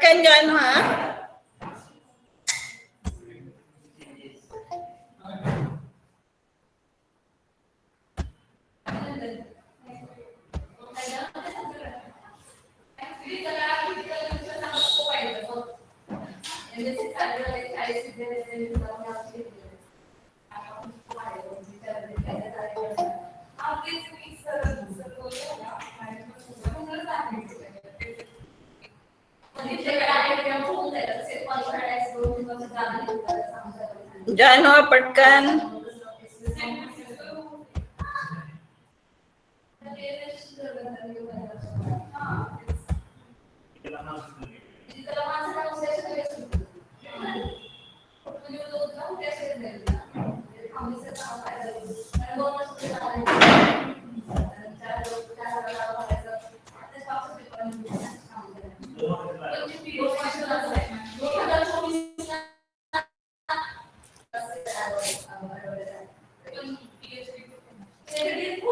पटकन जॉईन व्हा. जॉईन व्हा पटकन.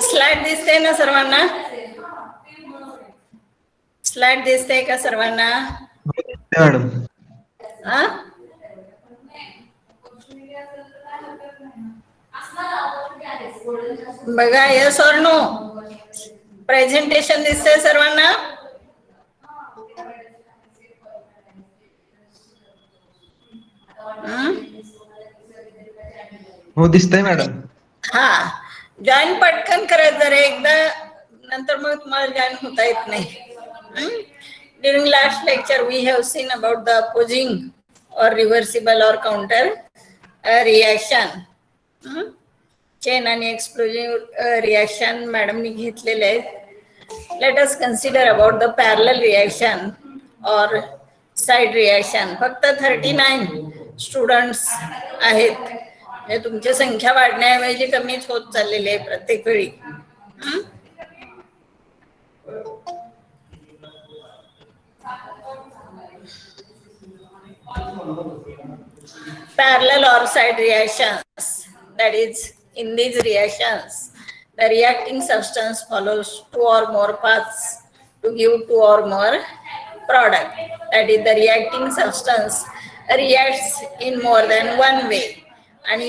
स्लाइड दिसते ना सर्वांना? स्लाइड दिसते का सर्वांना? मॅडम. बघा, यस और नो? प्रेझेंटेशन दिसतंय सर्वांना? हो दिसतंय मॅडम. हा, जॉईन पटकन करत जरा एकदा, नंतर मग तुम्हाला जॉईन होता येत नाही. During last lecture we have seen about the opposing or reversible or counter reaction. Chain and explosive reaction madam ni घेतलेले आहेत. Let us consider about the parallel reaction or side reaction. फक्त 39 students आहेत. तुमची संख्या वाढण्याऐवजी कमीच होत चाललेली आहे प्रत्येक वेळी. Parallel or side reactions, that is, in these reactions the reacting substance follows two or more paths to give two or more product. That is, the reacting substance reacts in more than one way and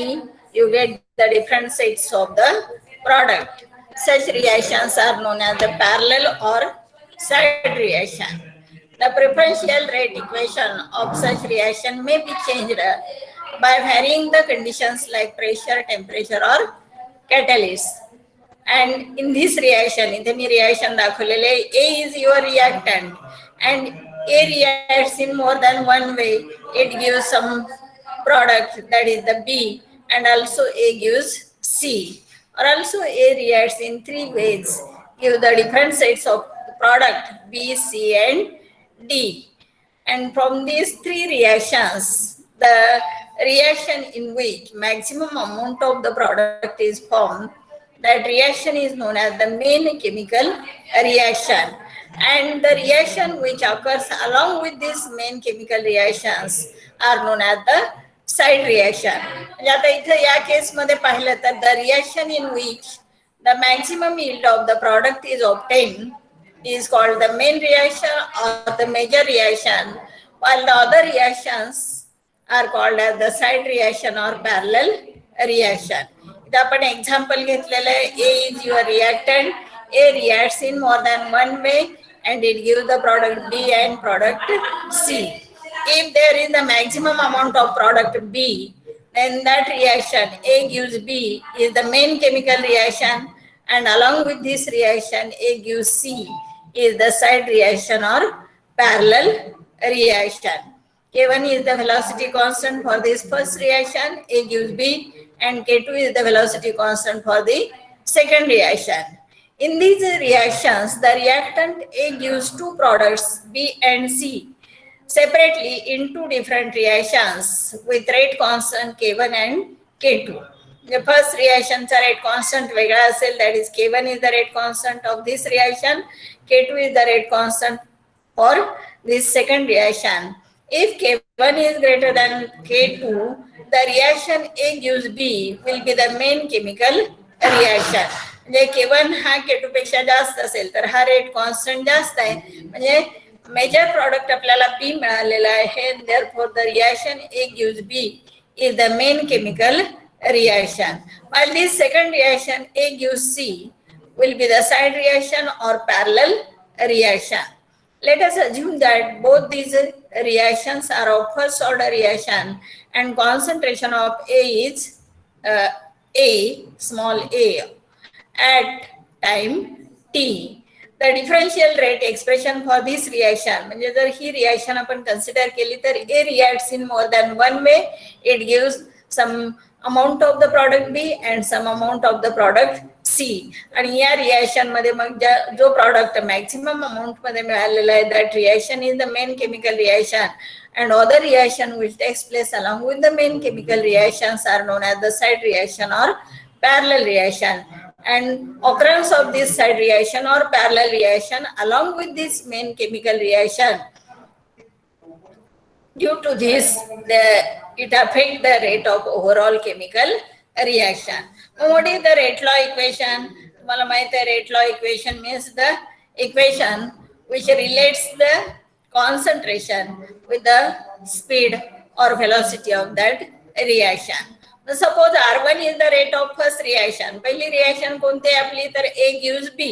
you get the different sets of the product. Such reactions are known as the parallel or side reaction. The preferential rate equation of such reaction may be changed by varying the conditions like pressure, temperature or catalyst. And in this reaction, in the reaction दाखवलेले, A is your reactant and A reacts in more than one way. It gives some product, that is the B, and also A gives C. Or also A reacts in three ways, give the different sets of product B, C and D. And from these three reactions, the reaction in which maximum amount of the product is formed, that reaction is known as the main chemical reaction. And the reaction which occurs along with these main chemical reactions are known as the side reaction. आता इथे या केस मध्ये पाहिलं तर the reaction in which the maximum yield of the product is obtained is called the main reaction or the major reaction, while the other reactions are called as the side reaction or parallel reaction. इथे आपण example घेतलेलं आहे. A is your reactant. A reacts in more than one way and it gives the product B and product C. If there is the maximum amount of product B, then that reaction A gives B is the main chemical reaction, and along with this reaction A gives C is the side reaction or parallel reaction. K1 is the velocity constant for this first reaction, A gives B, and K2 is the velocity constant for the second reaction. In these reactions, the reactant A gives two products B and C separately in two different reactions with rate constant K1 and K2. The first reaction rate constant वेगळा असेल, that is K1 is the rate constant of this reaction, K2 is the rate constant for this second reaction. If K1 is greater than K2, the reaction A gives B will be the main chemical reaction. म्हणजे K1 हा K2 पेक्षा जास्त असेल तर हा rate constant जास्त आहे, म्हणजे मेजर प्रॉडक्ट आपल्याला बी मिळालेला आहे. therefore the reaction A gives B is the main chemical reaction, while this second reaction A gives C will be the side reaction or parallel reaction. Let us assume that both these reactions are of first order reaction and concentration of A is A, small a, at time t. The differential rate expression for this reaction, म्हणजे जर ही reaction आपण consider केली तर A reacts in more than one way. It gives some amount of the product B and some amount of the product C. आणि या reaction मध्ये मग जो प्रॉडक्ट मॅक्सिमम अमाउंट मध्ये मिळालेला आहे, that reaction is the main chemical reaction, and other reaction which takes place along with the main chemical reactions are known as the side reaction or parallel reaction. And occurrence of this side reaction or parallel reaction along with this main chemical reaction, due to this it affects the rate of overall chemical reaction. What is the rate law equation? तुम्हाला माहित आहे rate law equation means the equation which relates the concentration with the speed or velocity of that reaction. Suppose R1 is the rate of first reaction. पहिली reaction कोणती आहे आपली, तर A gives B,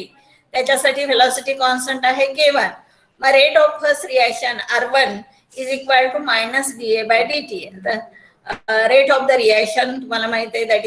त्याच्यासाठी velocity constant आहे K1. मग rate of first reaction R1 is equal to minus dA by dt. The rate of the reaction तुम्हाला माहित आहे that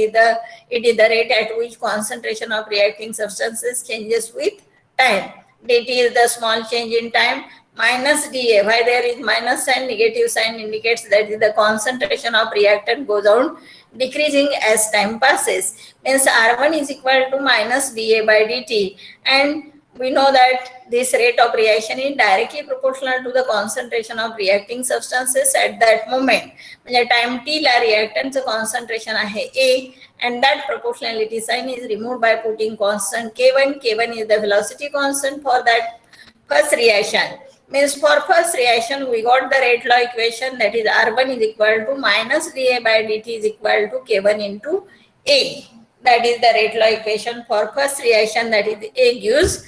it is the rate at which concentration of reacting substances changes with time. dt is the small change in time. Minus dA, why there is minus sign, negative sign indicates that the concentration of reactant goes on decreasing as time passes. Means R1 is equal to minus dA by dt, and we know that this rate of reaction is directly proportional to the concentration of reacting substances at that moment. म्हणजे time t ला reactant concentration आहे A, and that proportionality sign is removed by putting constant K1. K1 is the velocity constant for that first reaction. Means for first reaction we got the rate law equation, that is R1 is equal to minus dA by dt is equal to K1 into A. That is the rate law equation for first reaction, that is A gives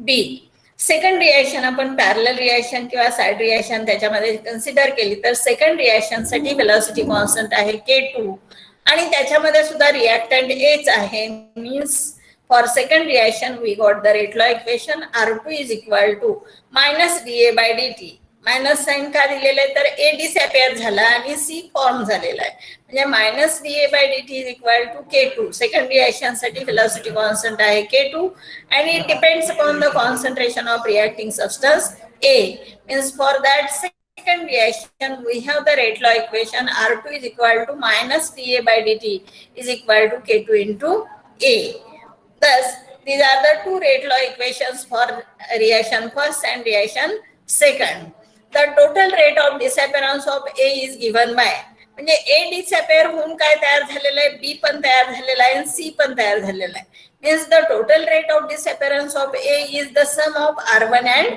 B. Second reaction आपण parallel reaction किंवा side reaction त्याच्यामध्ये consider केली तर second reaction साठी velocity constant आहे K2, आणि त्याच्यामध्ये सुद्धा रिएक्टंट Aच आहे. Means for second reaction we got the rate law equation R2 is equal to minus dA by dt. Minus sign का दिलेलं आहे तर A डिसअपियर झाला आणि C फॉर्म झालेला आहे, म्हणजे minus dA by dt is equal to K2. Second reaction साठी वेलोसिटी कॉन्स्टंट आहे K2 and it depends upon the concentration of reacting substance A. Means for that second reaction we have the rate law equation R2 is equal to minus dA by dt is equal to K2 into A. Thus, these are the two rate law equations for reaction first and reaction second. The total rate of disappearance of A is given by, म्हणजे A disappear होऊन काय तयार झालेलं आहे, B पण तयार झालेला आहे आणि C पण तयार झालेला आहे. Means the total rate of disappearance of A is the sum of R1 and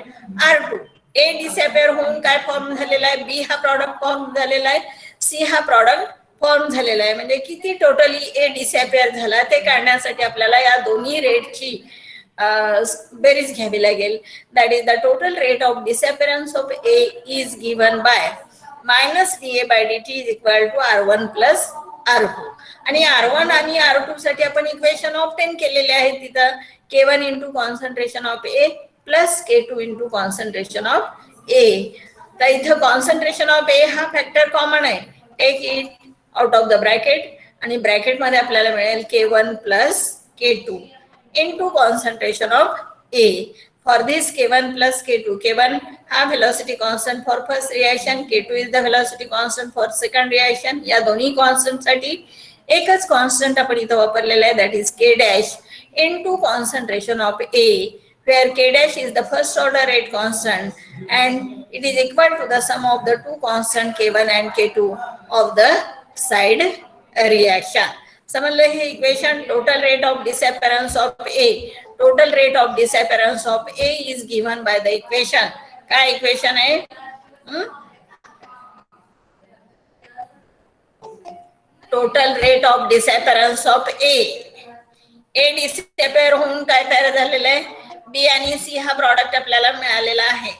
R2. A disappear होऊन काय फॉर्म झालेला आहे, B हा प्रॉडक्ट फॉर्म झालेला आहे, C हा प्रॉडक्ट फॉर्म झालेला आहे. म्हणजे किती टोटली ए डिसअपियर झाला ते काढण्यासाठी आपल्याला या दोन्ही रेटची बेरीज घ्यावी लागेल. That is the total rate of disappearance of A is given by minus dA by dt is equal to R1 plus R2. आणि R1 आणि R2 साठी आपण इक्वेशन ऑब्टेन केलेले आहे तिथं K1 into concentration of A plus K2 into concentration of A. तर इथं concentration of A हा फॅक्टर कॉमन आहे, take it out of the bracket, आणि ब्रॅकेट मध्ये आपल्याला मिळेल K1 plus K2 into concentration of A. For this K1 plus K2, K1 हा velocity constant for first reaction, K2 is the velocity constant for second reaction. या दोन्ही constant साठी एकच constant आपण इथं वापरलेला आहे, that is K dash into concentration of A, where K dash is the first order rate constant and it is equal to the sum of the two constant K1 and K2 of the side reaction. समजलं हे equation. Total rate of disappearance of A, total rate of disappearance of A is given by the equation. काय equation आहे, total rate of disappearance of A. A disappear होऊन काय तयार झालेलं आहे, बी आणि सी हा प्रॉडक्ट आपल्याला मिळालेला आहे.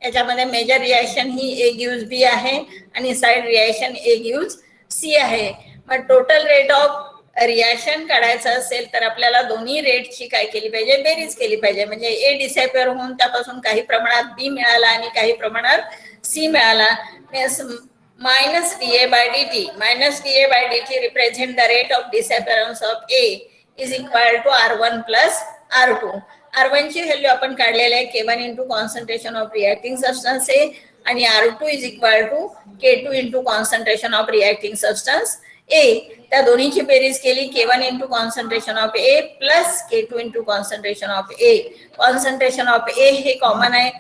याच्यामध्ये मेजर रिएक्शन ही ए गिव्स बी आहे आणि side reaction A gives C आहे. मग टोटल रेट ऑफ रिएक्शन काढायचं असेल तर आपल्याला दोन्ही रेटची काय केली पाहिजे, बेरीज केली पाहिजे. म्हणजे ए डिसॅपिअर होऊन त्यापासून काही प्रमाणात बी मिळाला आणि काही प्रमाणात सी मिळाला. Minus D A by D T, minus D A by D T represent the rate of disappearance of A is equal to R1 plus R2. R1 ची व्हॅल्यू आपण काढलेली आहे K1 into concentration of reacting substance A आणि R2 is equal to K2 into concentration of reacting substance A. त्या दोन्हीची बेरीज केली K1 into concentration of A plus K2 into concentration of A. Concentration of ए हे common आहे,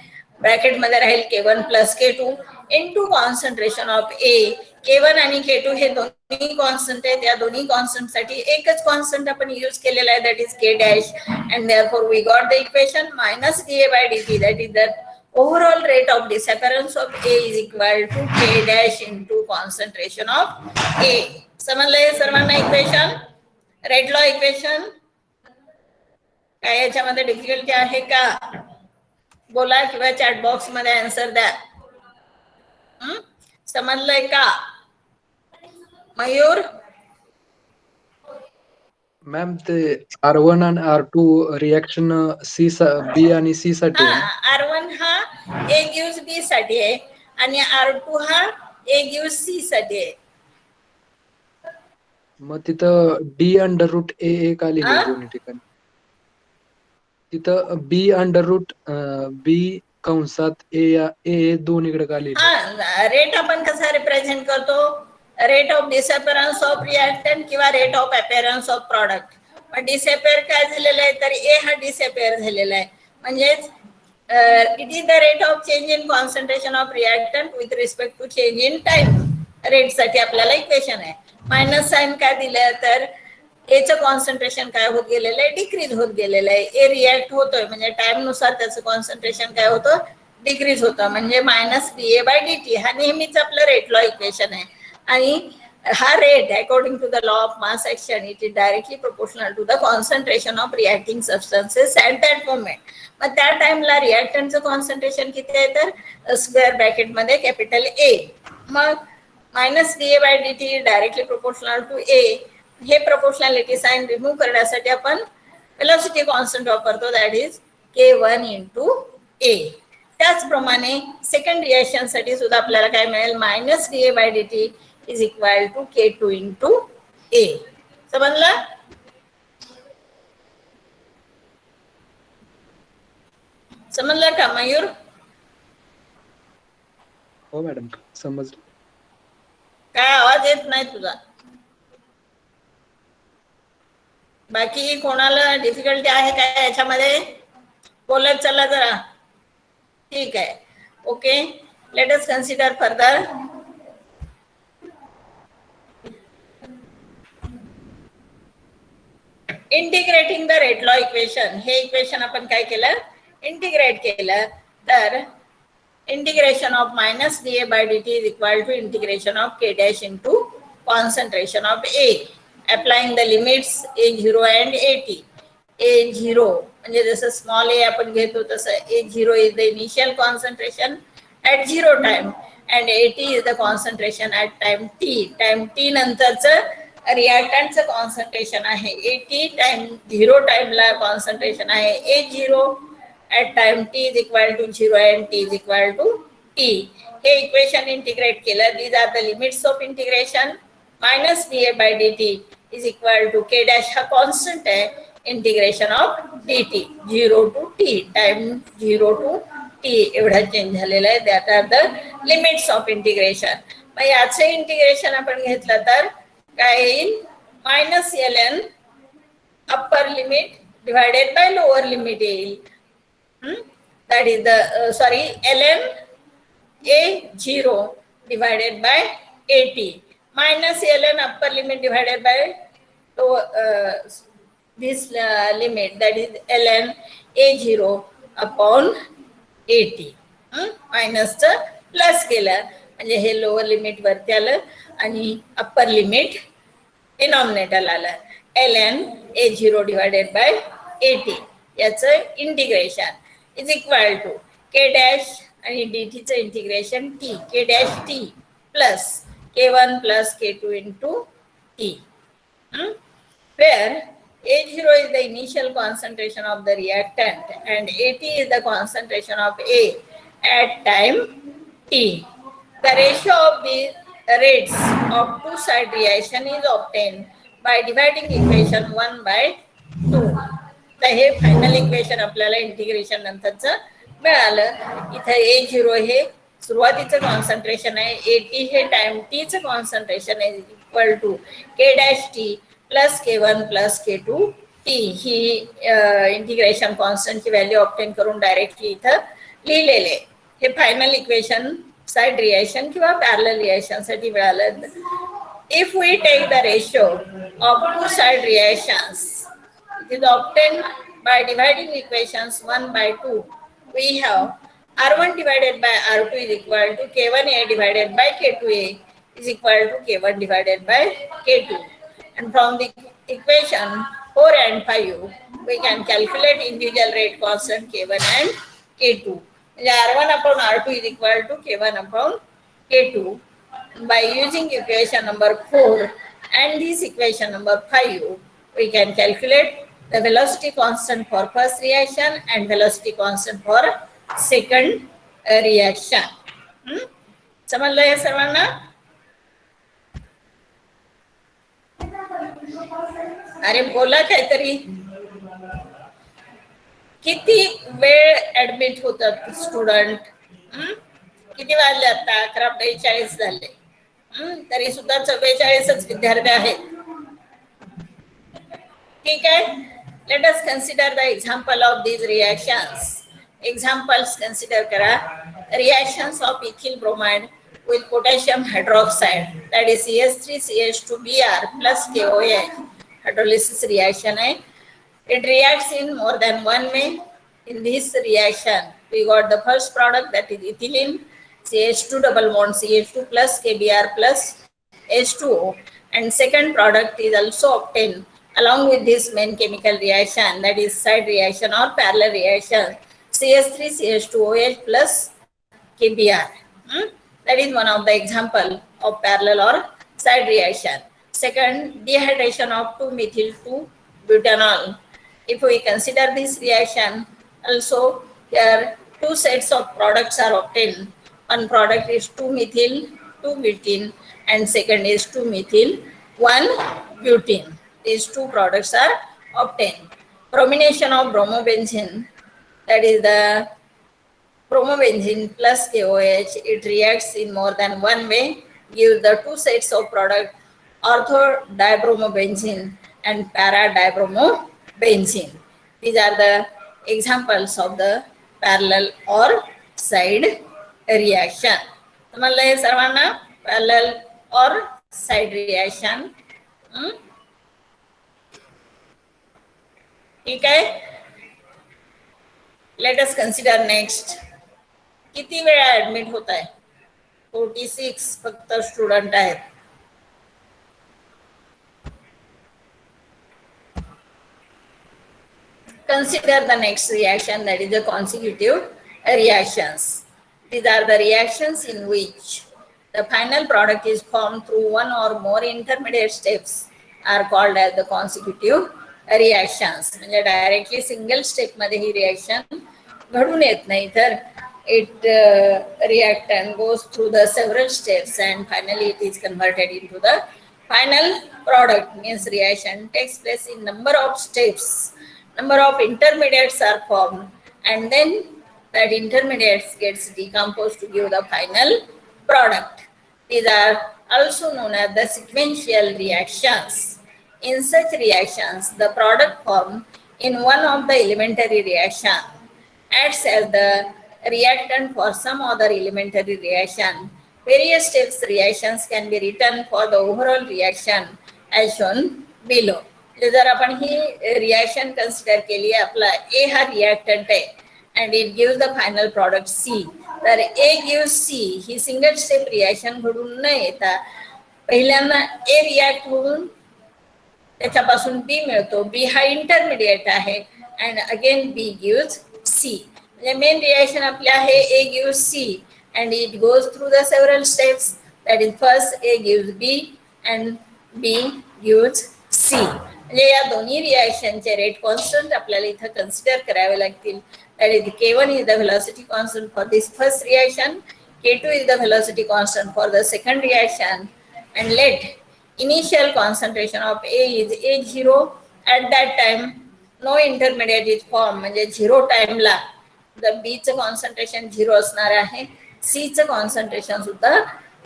bracket मध्ये राहील K1 plus K2 into concentration of A. K1 आणि K2 हे दोन्ही कॉन्स्टंट आहेत. या दोन्ही कॉन्स्टंट साठी एकच कॉन्स्टंट आपण यूज केलेला आहे, that is K dash, and therefore we got the equation minus DA by dt, that is the overall rate of disappearance of A is equal to K dash into concentration of A. समजलंय सर्वांना equation, rate law equation? काय याच्यामध्ये difficulty आहे का? बोला किंवा chat box मध्ये answer द्या. समजलंय का मयूर? मॅम ते R1 आणि R2 रिएक्शन सी बी आणि सी साठी आहे. R1 हा A गिव्स B साठी आहे आणि R2 हा A गिव्स C साठी आहे. मग तिथं डी अंडर रूट ए का लिहिले दोन्ही ठिकाणी? तिथं बी अंडर रूट बी कंसात ए दोन्हीकडे का लिहिले? रेट आपण कसा रिप्रेझेंट करतो? रेट ऑफ डिसअपिअरन्स ऑफ रिएक्टंट किंवा rate of appearance of product. मग डिसअपिअर काय झालेलं आहे, तर ए हा डिसअपिअर झालेला आहे. म्हणजेच it is the rate of change in concentration of reactant with respect to change in time. Rate साठी आपल्याला इक्वेशन आहे. मायनस साइन काय दिलं, तर एचं कॉन्सन्ट्रेशन काय होत गेलेलं आहे, डिक्रीज होत गेलेलं आहे. ए रिॲक्ट होतोय म्हणजे टाइम नुसार त्याचं कॉन्सन्ट्रेशन काय होतं, डिक्रीज होतं. म्हणजे minus D A by D T हा नेहमीच आपलं रेट लॉ इक्वेशन आहे. आणि हा rate according to the law of mass action it is directly proportional to the concentration of reacting substances at that moment. मग त्या टाइमला रिॲक्टंटचं कॉन्सन्ट्रेशन किती आहे, तर स्क्वेअर ब्रॅकेट मध्ये कॅपिटल ए. मग minus D A by D T directly proportional to A. हे प्रोपोर्शनॅलिटी साइन रिमूव्ह करण्यासाठी आपण वेलोसिटी कॉन्स्टंट वापरतो, that is K1 into A. त्याचप्रमाणे सेकंड रिएक्शन साठी सुद्धा आपल्याला काय मिळेल, minus D A by D T is equal to K2 into A. समजलं? समजलं का मयूर? हो मॅडम, समजलं. काय आवाज येत नाही तुझा? बाकी कोणाला डिफिकल्टी आहे काय याच्यामध्ये? बोलत चला जरा. ठीक आहे, okay. Let us consider further. Integrating the rate law equation. हे इक्वेशन आपण काय केलं, इंटिग्रेट केलं. तर integration of minus D A by D T is equal to integration of K dash into concentration of A. Applying the limits A0 and AT. A0 म्हणजे जसं small ए आपण घेतो तसं A0 is the initial concentration at 0 time and AT is the concentration at time T. Time T नंतरचं रिॲक्टंटचं concentration आहे AT. Time 0 टाइमला concentration आहे A0 at time T is equal to 0 and T is equal to T. हे equation integrate केलं. These are the limits of integration. Minus D A by D T is equal to K dash हा constant आहे, integration of D T 0 to T. Time 0 to T एवढा change झालेला आहे. That are the limits of integration. मग याचे integration आपण घेतलं तर काय येईल, minus LN upper limit divided by lower limit येईल. That is the sorry LN A0 divided by AT minus LN upper limit divided by this limit, that is LN A0 upon AT. Minus plus केलं म्हणजे हे lower limit वरती आलं आणि upper limit denominator आलं. LN A0 divided by AT याचं integration is equal to K dash आणि डीटीचं integration T K dash T plus K1 plus K2 into T. Where A0 is the initial concentration of the reactant and AT is the concentration of A at time T. The ratio of the rates of two side reaction is obtained by dividing equation 1 by 2. तर हे final equation आपल्याला integration नंतरचं मिळालं. इथं A0 हे सुरुवातीचं concentration आहे, AT हे टाइम टीचं कॉन्सन्ट्रेशन आहे equal to K dash T plus K1 plus K2 T. ही इंटिग्रेशन कॉन्स्टंटची व्हॅल्यू ऑप्टेन करून डायरेक्टली इथं लिहिलेले. हे फायनल इक्वेशन साइड रिएक्शन किंवा पॅरलल रिएक्शन साठी मिळालं. If we take the ratio of two side reactions it is obtained by dividing equations 1 by 2. We have R1 divided by R2 is equal to K1A divided by K2A is equal to K1 divided by K2. And from the equation 4 and 5, we can calculate individual rate constant K1 and K2. R1 upon R2 is equal to K1 upon K2. By using equation number 4 and this equation number 5, we can calculate the velocity constant for first reaction and velocity constant for second reaction. समजलं हे सर्वांना? अरे बोला काहीतरी. किती वेळ admit होतात student? किती वाजले आता? 11:42 झाले. तरी सुद्धा 44च विद्यार्थी आहेत. ठीक आहे. Let us consider the example of these reactions. Examples consider करा. Reactions of ethyl bromide with potassium hydroxide, that is CH3CH2Br plus KOH. Hydrolysis reaction है. It reacts in more than one way. In this reaction, we got the first product, that is ethylene, CH2 double bond CH2 plus KBr plus H2O, and second product is also obtained along with this main chemical reaction, that is side reaction or parallel reaction, CH3CH2OH plus KBr. That is one of the example of parallel or side reaction. Second, dehydration of 2-methyl-2-butanol. If we consider this reaction, also here two sets of products are obtained. One product is 2-methyl-2-butene and second is 2-methyl-1-butene. These two products are obtained. Bromination of bromobenzene, that is the bromobenzene plus KOH, it reacts in more than one way, gives the two sets of product, ortho-dibromobenzene and para-dibromobenzene. These are the examples of the parallel or side reaction. समजलं हे सर्वांना? Parallel or side reaction. ठीक आहे. Late us consider next. किती वेळा admit होत आहे? 46 फक्त स्टुडंट आहेत. Consider the next reaction, that is the consecutive reactions. These are the reactions in which the final product is formed through one or more intermediate steps are called as the consecutive reactions. म्हणजे directly single step मध्ये ही reaction घडून येत नाही, तर it reactant goes through the several steps and finally it is converted into the final product. Means reaction takes place in number of steps, number of intermediates are formed, and then that intermediates gets decomposed to give the final product. These are also known as the sequential reactions. In such reactions, the product formed in one of the elementary reaction acts as the reactant for some other elementary reaction. Various steps reactions can be written for the overall reaction as shown below. जर आपण ही reaction consider केली, आपला ए हा reactant आहे and it gives the final product C. तर A gives C he single step reaction घडून न येता पहिल्यांदा A रिएक्ट होऊन त्याच्यापासून B मिळतो. B हा इंटरमिडिएट आहे and again B gives C. म्हणजे मेन रिएक्शन आपले आहे A give C and it goes through the several steps. That is first A give B and B give C. म्हणजे या दोन्ही रिएक्शनचे रेट कॉन्स्टंट आपल्याला इथं कन्सिडर करावे लागतील. That is K1 is the velocity constant for this first reaction, K2 is the velocity constant for the second reaction, and let initial concentration of A is A0. At that time no intermediate is formed. म्हणजे 0 टाइमला B चं concentration 0 असणार आहे, C चं concentration सुद्धा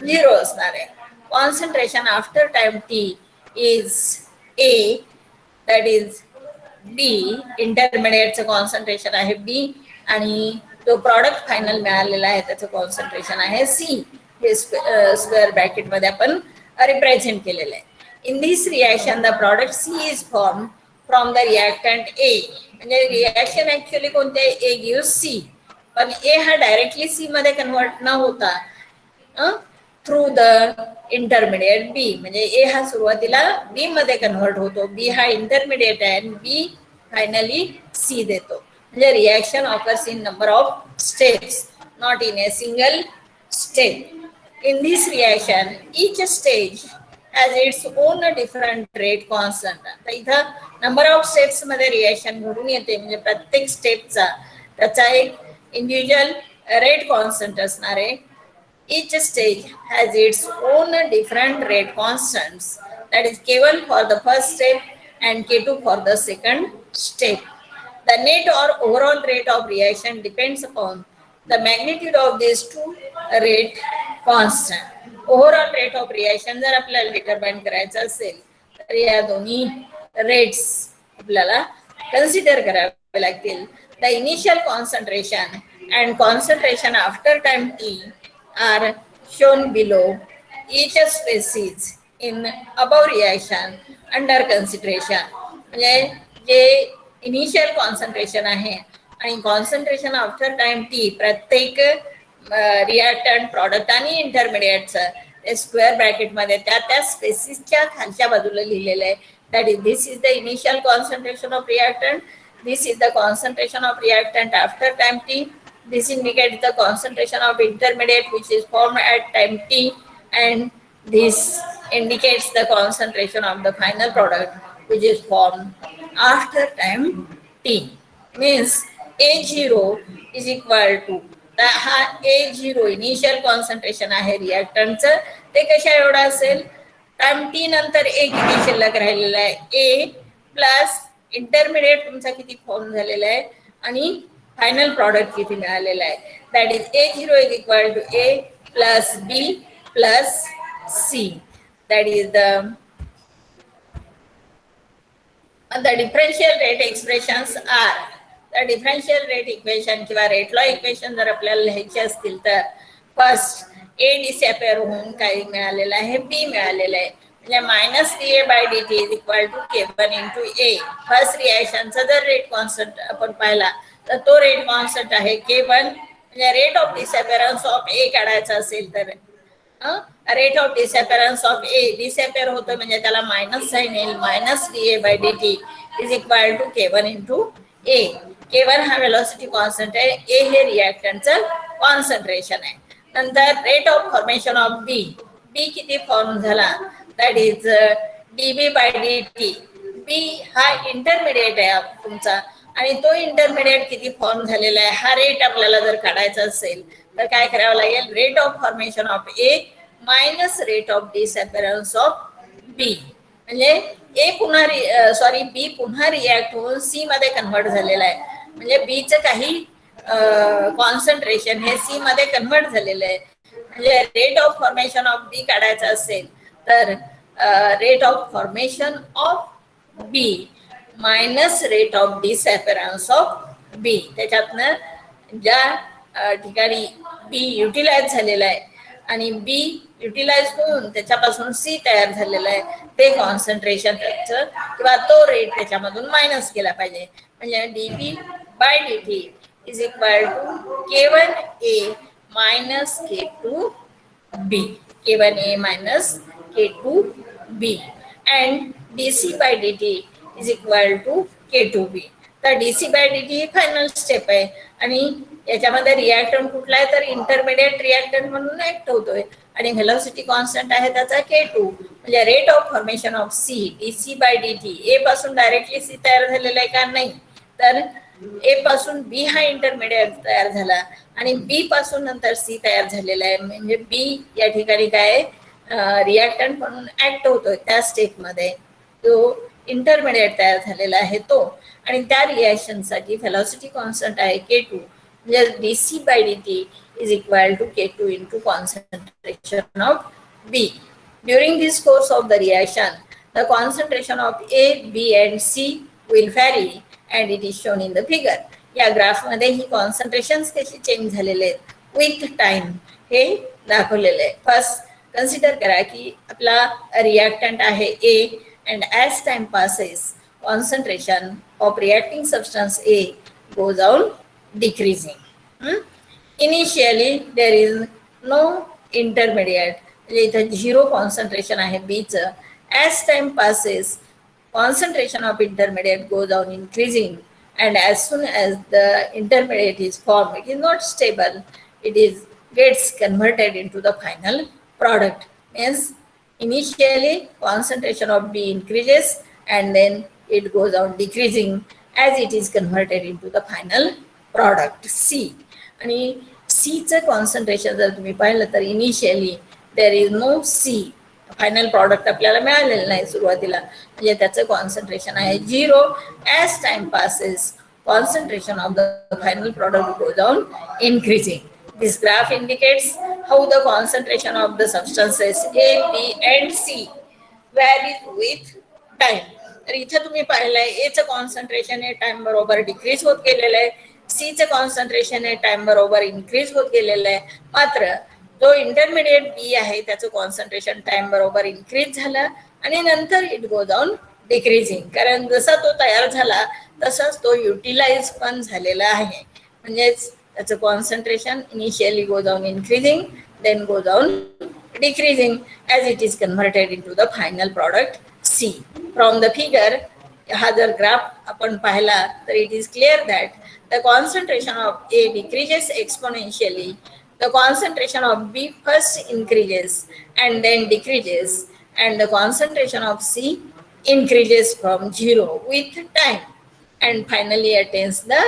0 असणार आहे. Concentration after time T is A, that is B. इंटरमिडिएटचं कॉन्सन्ट्रेशन आहे B आणि जो प्रॉडक्ट फायनल मिळालेला आहे त्याचं कॉन्सन्ट्रेशन आहे C. हे स्क्वेअर ब्रॅकेटमध्ये आपण रिप्रेझेंट केलेलं आहे. In this reaction the product C is form from the reactant A. म्हणजे रिएक्शन ऍक्च्युअली कोणते, A गिव्ह C, पण A हा डायरेक्टली C मध्ये कन्वर्ट न होता थ्रू द इंटरमिडिएट बी. म्हणजे ए हा सुरुवातीला बी मध्ये कन्वर्ट होतो, बी हा इंटरमिडिएट आहे आणि बी फायनली सी देतो. म्हणजे reaction occurs in number of steps, not in a single step. In this reaction each stage has its own different rate constant. आता इथं नंबर ऑफ स्टेप्स मध्ये रिएक्शन घडून येते, म्हणजे प्रत्येक स्टेपचा त्याचा एक इंडिव्हिज्युअल रेट कॉन्स्टंट असणार आहे. Each stage has its own different rate constants. That is K1 for the first step and K2 for the second step. The net or overall rate of reaction depends upon the magnitude of these two rate constant. Overall rate of reaction जर आपल्याला determine करायचं असेल तर या दोन्ही rates आपल्याला consider करावे लागतील. The initial concentration and concentration after time T are shown below. Each species in above reaction under consideration. म्हणजे जे इनिशियल कॉन्सन्ट्रेशन आहे आणि कॉन्सन्ट्रेशन आफ्टर टाइम टी प्रत्येक रिएक्टंट प्रॉडक्ट आणि इंटरमिडिएटचं ते स्क्वेअर ब्रॅकेटमध्ये त्या स्पेसिसच्या खालच्या बाजूला लिहिलेलं आहे. That is this is the initial concentration of reactant, this is the concentration of reactant after time t, this indicates the concentration of intermediate which is formed at time t, and this indicates the concentration of the final product which is formed after time t. Means A0 is equal to हा A0 initial concentration आहे रिएक्टंटचं, ते कशा एवढा असेल, time T नंतर ए किती शिल्लक राहिलेला आहे, ए प्लस इंटरमिडिएट तुमचा किती फॉर्म झालेला आहे आणि फायनल प्रॉडक्ट किती मिळालेला आहे. That is A0 is equal to A plus B plus C. That is the differential rate expressions are. तर डिफरन्शियल रेट इक्वेशन किंवा रेट लॉ इक्वेशन जर आपल्याला लिहायचे असतील तर फर्स्ट ए डिसअपेअर होऊन काही मिळालेलं आहे, बी मिळालेलं आहे. म्हणजे minus D A by D T is equal to K1 into A. First रिएक्शनचा जर रेट कॉन्स्टंट आपण पाहिला तर तो रेट कॉन्स्टंट आहे K1. म्हणजे rate of disappearance of A काढायचा असेल तर rate of disappearance of A, disappear होतं म्हणजे त्याला मायनस साईन येईल, minus D A by D T is equal to K1 into A. K1 हा वेलोसिटी कॉन्स्टंट आहे, ए हे रिएक्टंटचं कॉन्सन्ट्रेशन आहे. नंतर rate of formation of B, B किती फॉर्म झाला, that is DB by D T. B हा intermediate आहे तुमचा आणि तो इंटरमिडिएट किती फॉर्म झालेला आहे हा रेट आपल्याला जर काढायचा असेल तर काय करावं लागेल, rate of formation of A minus rate of disappearance of B. म्हणजे ए पुन्हा बी पुन्हा रिॲक्ट होऊन सी मध्ये कन्वर्ट झालेला आहे. म्हणजे बीचं काही कॉन्सन्ट्रेशन हे सी मध्ये कन्वर्ट झालेलं आहे. म्हणजे rate of formation of B काढायचं असेल तर rate of formation of B minus rate of disappearance of B. त्याच्यातनं ज्या ठिकाणी बी युटिलाइज झालेला आहे आणि बी युटिलाइज होऊन त्याच्यापासून सी तयार झालेला आहे ते कॉन्सन्ट्रेशन त्याचं किंवा तो रेट त्याच्यामधून मायनस केला पाहिजे. म्हणजे D B by D T is equal to K1 A minus K2 B, K1 A minus K2 B, and D C by D T is equal to K2 B. तर DC by DT ही final step आहे आणि याच्यामध्ये reactant कुठला आहे तर intermediate reactant म्हणून act होतोय आणि व्हेलॉसिटी कॉन्स्टंट आहे त्याचा K2 म्हणजे rate of formation of C DC by DT A पासून डायरेक्टली C तयार झालेला आहे का नाही तर ए पासून बी हा इंटरमिडिएट तयार झाला आणि बी पासून नंतर सी तयार झालेला आहे म्हणजे बी या ठिकाणी काय रिॲक्टंट म्हणून ऍक्ट होतोय त्या स्टेपमध्ये तो इंटरमिडिएट तयार झालेला आहे तो आणि त्या रिॲक्शनसाठी व्हेलॉसिटी कॉन्स्टंट आहे K2 म्हणजे DC by DT is equal to K2 into concentration of B. During this course of the reaction, the concentration of A, B and C will vary and it is shown in the figure. या ग्राफमध्ये ही concentrations कशी change झालेले आहेत with time हे दाखवलेलं आहे. First consider करा की आपला रिॲक्टंट आहे A and as time passes concentration of reacting substance A goes on decreasing. Initially there is no intermediate म्हणजे इथं झिरो कॉन्सन्ट्रेशन आहे बीचं. As time passes concentration of intermediate goes on increasing and as soon as the intermediate is formed it is not stable, it is gets converted into the final product. Means initially concentration of B increases and then it goes on decreasing as it is converted into the final product C. आणि सीचं concentration जर तुम्ही पाहिलं तर initially there is no C final product आपल्याला मिळालेलं नाही सुरुवातीला म्हणजे त्याचं कॉन्सन्ट्रेशन आहे 0. As time passes concentration of the final product goes on increasing. This graph indicates how the concentration of the substances A, B and C varies with time. तर इथे तुम्ही पाहिलंय एचं कॉन्सन्ट्रेशन हे टाइम बरोबर डिक्रीज होत गेलेलं आहे सीचं कॉन्सन्ट्रेशन हे टाइम बरोबर इन्क्रीज होत गेलेलं आहे मात्र जो इंटरमिडिएट बी आहे त्याचं कॉन्सन्ट्रेशन टाइम बरोबर इन्क्रीज झालं आणि नंतर इट गोज ऑन डिक्रीजिंग कारण जसा तो तयार झाला तसाच तो युटिलाइज पण झालेला आहे म्हणजेच त्याचं concentration initially goes on increasing then goes on decreasing as it is converted into the final product C. From the figure हा जर ग्राफ आपण पाहिला तर it is clear that the concentration of A decreases exponentially, the concentration of B first increases and then decreases and the concentration of C increases from 0 with time and finally attains the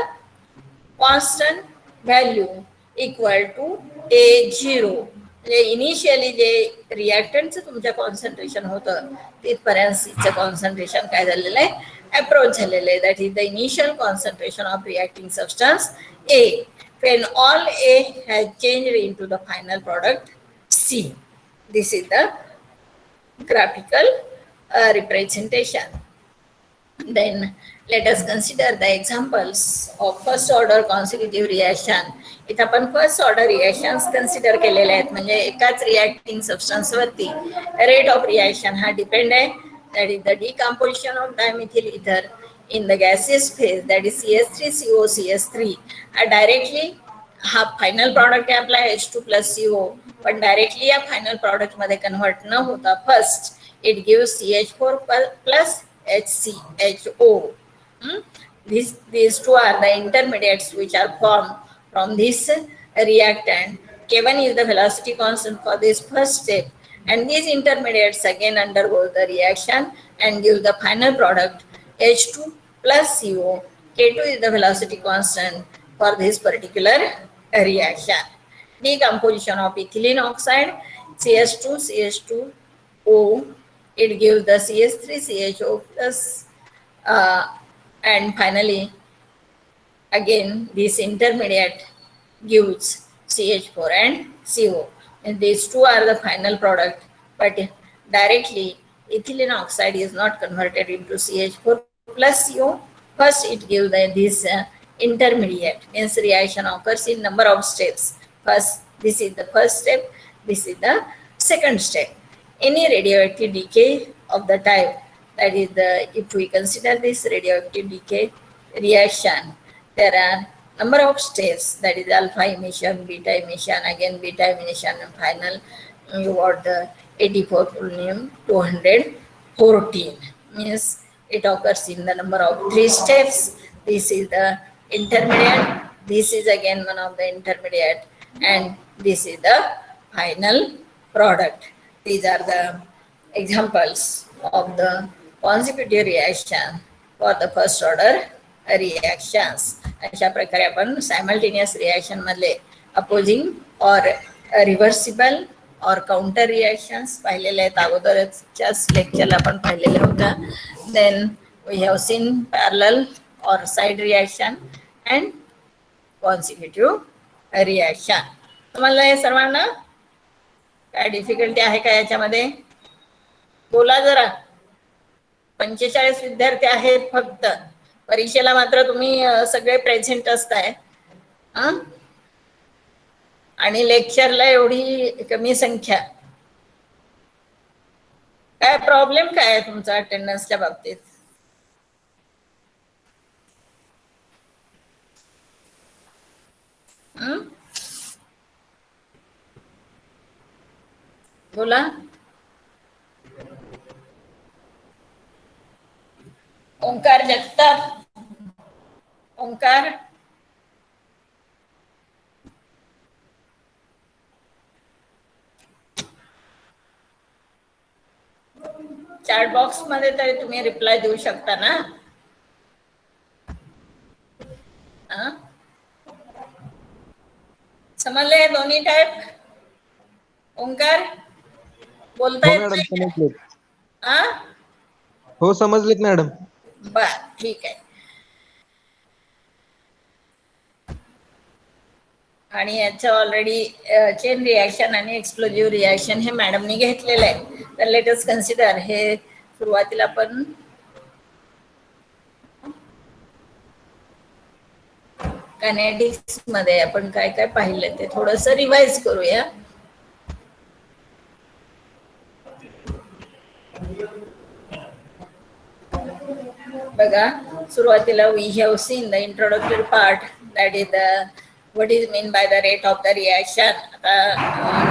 constant value equal to A0. म्हणजे initially जे रिॲक्टंटचं तुमच्या concentration होतं तिथपर्यंत सीचं concentration काय झालेलं आहे approach झालेलं आहे that is the initial concentration of reacting substance A when all A has changed into the final product C. This is the graphical representation. Then let us consider the examples of first order consecutive reaction. इथं आपण first order reactions consider केलेले आहेत म्हणजे एकाच reacting सबस्टन्सवरती rate of reaction हा depend आहे that is the decomposition of dimethyl ether in the gaseous phase that is CS3COCS3 हा डायरेक्टली हा फायनल प्रॉडक्ट आहे आपला H2+CO पण डायरेक्टली या फायनल प्रॉडक्टमध्ये कन्व्हर्ट न होता first it gives CH4+ HCHO. These two are the intermediates which are formed from this reactant. K1 is the velocity constant for this first step and these intermediates again undergo the reaction and give the final product H2+CO. K2 is the velocity constant for this particular reaction. Decomposition of ethylene oxide CH2CH2O, it gives the CH3CHO plus and finally again this intermediate gives CH4 and CO and these two are the final product but directly ethylene oxide is not converted into CH4+CO. First it gives this intermediate means reaction occurs in number of steps. First this is the first step, this is the second step. Any radioactive decay of the type that is the if we consider this radioactive decay reaction there are number of steps that is alpha emission, beta emission, again beta emission and final you got the 84 polonium 214 means it occurs in the number of 3 steps. this is the intermediate, this is again one of the intermediate, and this is the final product. These are the examples of the consecutive reaction for the first order reactions. अशा प्रकारे आपण simultaneous reaction मधले opposing or reversible or counter reactions पाहिलेले आहेत. अगोदरच्याच लेक्चरला आपण पाहिलेले होत्या. Then we have seen parallel or side reaction and consecutive reaction. तुम्हाला हे सर्वांना काय डिफिकल्टी आहे का याच्यामध्ये? बोला जरा. 45 विद्यार्थी आहेत फक्त. परीक्षेला मात्र तुम्ही सगळे प्रेझेंट असताय आणि लेक्चरला एवढी कमी संख्या. काय प्रॉब्लेम काय आहे तुमचा अटेंडन्सच्या बाबतीत? बोला. ओंकार जगताप. ओंकार. चॅट बॉक्स मध्ये तरी तुम्ही रिप्लाय देऊ शकता ना? समजले दोन्ही टाइप? ओंकार बोलता येत नाही? हो समजलेत मॅडम. बर ठीक आहे. आणि याचं ऑलरेडी चेन रिॲक्शन आणि एक्सप्लोजिव्ह रिॲक्शन हे मॅडमनी घेतलेलं आहे. तर लेट अस कन्सिडर. हे सुरुवातीला पण कायनेटिक्स मध्ये आपण काय काय पाहिलं ते थोडंसं रिवाइज करूया. बघा सुरुवातीला we have seen the introductory part that is the what is mean by the rate of the reaction. आता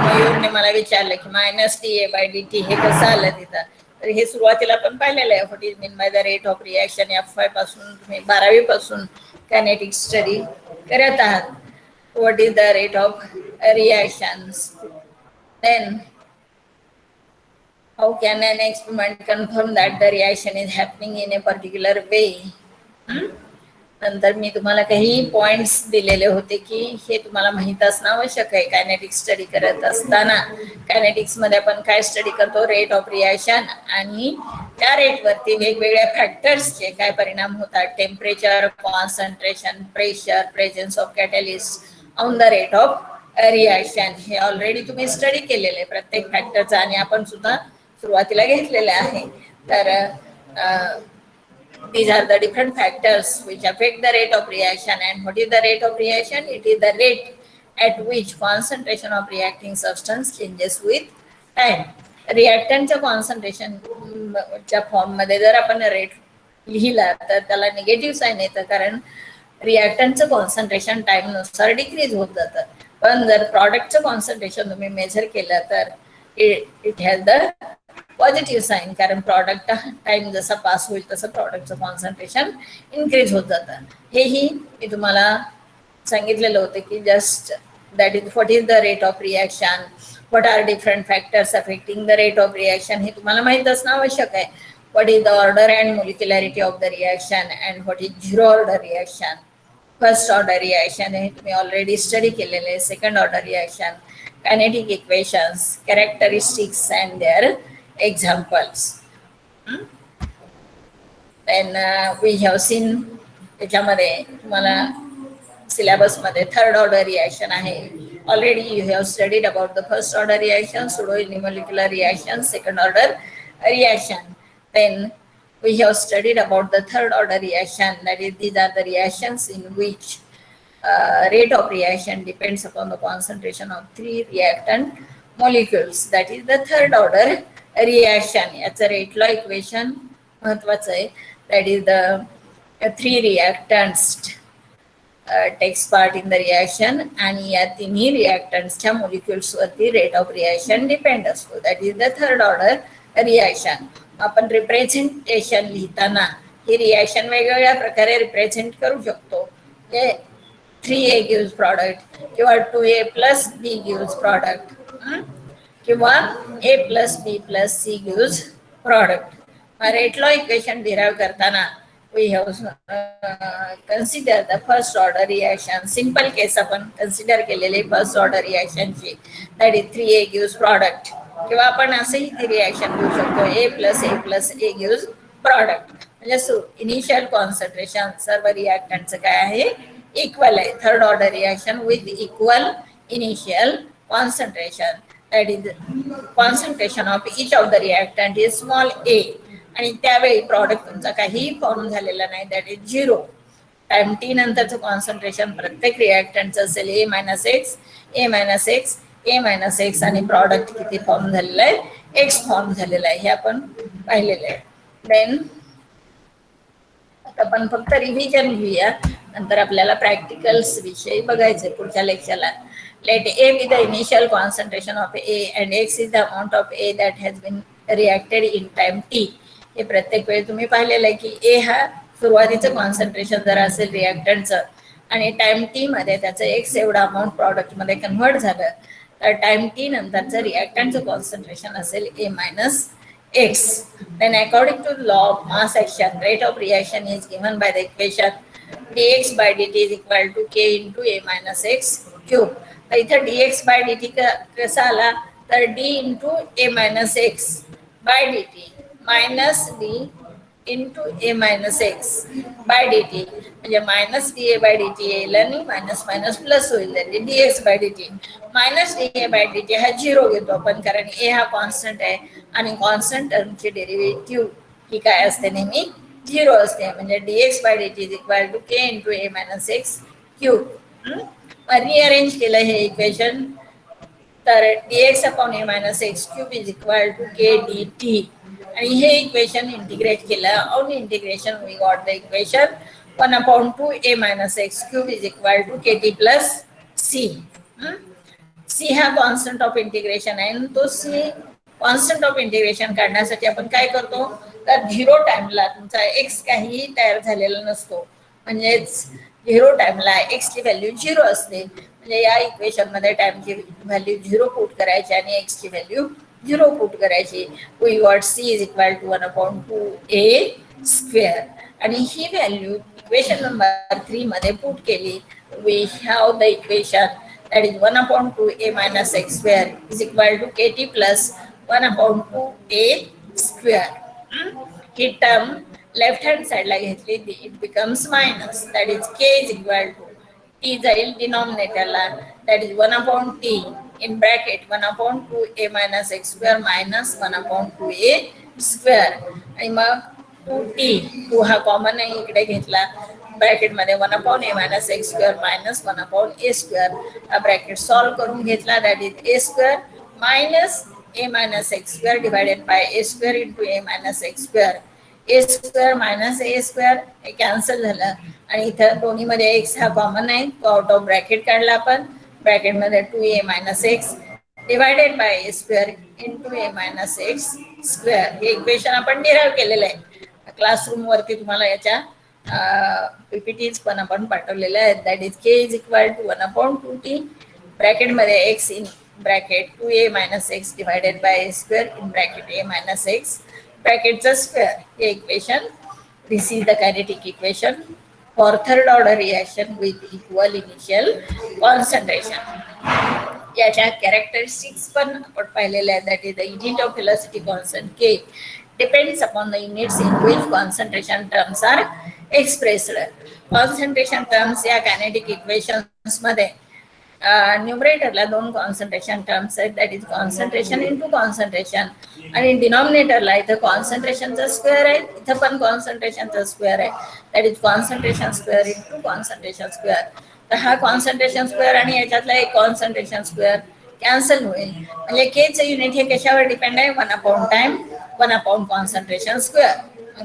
मयूरने मला विचारलं की -dA/dt हे कसं आलं तिथं. तर हे सुरुवातीला पण पाहिलेलं आहे. What is mean by the rate of reaction. F5 पासून तुम्ही 12वी पासून कायनेटिक स्टडी करत आहात. What is the rate of reactions. Then how can an experiment confirm that the reaction is happening in a particular way. नंतर मी तुम्हाला काही points दिलेले होते की हे तुम्हाला माहित असणं आवश्यक आहे. कायनेटिक्स स्टडी करत असताना कायनेटिक्स मध्ये आपण काय स्टडी करतो? रेट ऑफ रिॲक्शन आणि त्या रेटवरती वेगवेगळ्या फॅक्टर्सचे काय परिणाम होतात. Temperature, concentration, pressure, presence of catalyst on the rate of reaction. हे ऑलरेडी तुम्ही स्टडी केलेले प्रत्येक फॅक्टरचा आणि आपण सुद्धा सुरुवातीला घेतलेले आहे. तर these are the different factors which affect the rate of reaction. And what is the rate of reaction? It is the rate at which concentration of reacting substance changes with time. रिएक्टंटच्या concentration च्या form मध्ये जर आपण rate लिहिला तर त्याला negative sign येतं, कारण रिएक्टंटचं कॉन्सन्ट्रेशन टाइम नुसार डिक्रीज होत जातं. पण जर प्रॉडक्टचं कॉन्सन्ट्रेशन तुम्ही मेजर केलं तर it has the positive sign, कारण प्रॉडक्ट टाइम जसा पास होईल तसं प्रॉडक्टचं कॉन्सन्ट्रेशन इन्क्रीज होत जातं. हेही मी तुम्हाला सांगितलेलं होतं की just that is what is the rate of reaction, what are different factors affecting the rate of reaction हे तुम्हाला माहित असणं आवश्यक आहे. What is the order and molecularity of the reaction and what is zero order reaction. First order reaction हे तुम्ही already study केलेले आहे. Second order reaction, kinetic equations, characteristics and their examples. Then we have seen त्याच्यामध्ये तुम्हाला syllabus मध्ये third order reaction आहे. Already you have studied about the first order reaction, pseudo unimolecular reaction, second order reaction. Then we have studied about the third order reaction, that is these are the reactions in which rate of reaction depends upon the concentration of three reactant molecules, that is the third order reaction. याचं rate law equation महत्वाचं आहे. that is the three reactants takes part in the reaction आणि या तिन्ही रिॲक्टंट्सच्या molecules वरती rate of reaction depend असतो. that is the third order reaction. आपण representation लिहिताना ही रिॲक्शन वेगवेगळ्या प्रकारे रिप्रेझेंट करू शकतो. म्हणजे 3A गिव्स प्रॉडक्ट किंवा 2A plus B gives product किंवा A plus B plus C gives product. Rate law equation derive करताना we have consider the first order reaction. Simple case आपण consider केलेले first order reaction ची, that is 3A gives product. किंवा आपण असंही ती reaction घेऊ शकतो, A plus A gives product. म्हणजे इनिशियल कॉन्सन्ट्रेशन सर्व रिॲक्टंटचं काय आहे, इक्वल आहे. Third order reaction with equal initial concentration, that is concentration of each of the reactant is small a, आणि त्यावेळी प्रॉडक्ट तुमचा काही फॉर्म झालेला नाही, दॅट इज 0. टाइम टी नंतरचं कॉन्सन्ट्रेशन प्रत्येक रिॲक्टंटचं असेल A minus x, A minus x, A minus x, आणि प्रॉडक्ट किती फॉर्म झालेलं आहे, एक्स फॉर्म झालेलं आहे, हे आपण पाहिलेलं आहे. देन आपण फक्त रिव्हिजन घेऊया, नंतर आपल्याला प्रॅक्टिकल्स विषयी बघायचे पुढच्या लेक्चरला. Let A be the initial concentration of A and X is the amount of A that has been reacted in time T. हे प्रत्येक वेळी तुम्ही पाहिलेलं आहे की A हा सुरुवातीचं कॉन्सन्ट्रेशन जर असेल रिॲक्टंटचं आणि टाइम टी मध्ये त्याचं एक्स एवढा अमाऊंट प्रॉडक्टमध्ये कन्व्हर्ट झालं, तर टाइम टी नंतरचं रिॲक्टंटचं कॉन्सन्ट्रेशन असेल A minus x. Then according to law of mass action, rate of reaction is given by the equation dx by dt is equal to k into a minus x cube. तर इथं dx by dt कसा आला, तर d into a minus x by dt minus d into a minus x by dt, म्हणजे minus D A by D T येईल आणि minus minus plus होईल, D X by D T. Minus D A by D T हा 0 घेतो आपण, कारण ए हा constant आहे आणि कॉन्स्टंट टर्मची डेरिव्हेटिव्ह ही काय असते, नेहमी 0 असते. म्हणजे D X by D T is equal to K into A minus X cube. Rearrange केलं हे इक्वेशन, तर dx upon a minus X cube is equal to K D T, आणि हे इक्वेशन इंटिग्रेट केलं. On integration we got the equation 1 upon 2 a minus X cube is equal to K T plus C. C हा constant of integration आहे, आणि तो C constant of integration काढण्यासाठी आपण काय करतो, तर 0 टाइमला तुमचा एक्स काहीही तयार झालेला नसतो, म्हणजेच 0 टाइमला एक्स ची व्हॅल्यू 0 असते. म्हणजे या इक्वेशन मध्ये टाइमची व्हॅल्यू 0 पुट करायची आणि एक्स ची व्हॅल्यू 0 पुट करायची. We got C is equal to 1 upon 2a square, आणि ही व्हॅल्यू इक्वेशन नंबर 3 मध्ये पुट केली. We have the equation that is 1 upon 2a minus x square is equal to kt plus 1 upon 2a square. ही term left hand साइडला घेतली, it becomes minus, that is k is equal to t जाईल डिनॉमिनेटरला, that is 1 upon t in bracket 1 upon 2a minus x square minus 1 upon 2a square, आणि मग 2t, 2 हा common आहे इकडे घेतला, ब्रॅकेट मध्ये 1 upon a minus x square minus 1 upon a square, हा ब्रॅकेट सॉल्व करून घेतला, that is a square minus a minus x square divided by a square into a minus x square. a square minus a square हे cancel झालं, आणि इथं दोन्ही मध्ये x हा कॉमन आहे, तो आउट ऑफ ब्रॅकेट काढला आपण, ब्रॅकेट मध्ये 2a minus X divided by a square into a minus x square. हे इक्वेशन आपण डिराइव्ह केलेलं आहे. क्लासरूम वरती तुम्हाला याच्या पीपीटीज पण आपण पाठवलेल्या आहेत, that is K is equal to 1 upon 2t bracket मध्ये X in bracket 2a minus X divided by a square in bracket a minus X ब्रॅकेटचा स्क्वेअर. हे equation, this is the kinetic equation for third order reaction with equal initial concentration. याच्या characteristics पण आपण पाहिलेल्या आहेत, that is the unit of velocity constant K depends upon the units in which concentration terms are expressed. Concentration terms या kinetic equations मध्ये न्यूमरेटरला 2 concentration terms आहेत, that is concentration into concentration, आणि डिनॉमिनेटरला इथं कॉन्सन्ट्रेशनचा स्क्वेअर आहे, इथं पण कॉन्सन्ट्रेशनचा स्क्वेअर आहे, that is concentration square into concentration square. तर हा कॉन्सन्ट्रेशन स्क्वेअर आणि याच्यातला एक कॉन्सन्ट्रेशन स्क्वेअर कॅन्सल होईल, म्हणजे के चं युनिट हे कशावर डिपेंड आहे, 1 upon time 1 upon concentration square.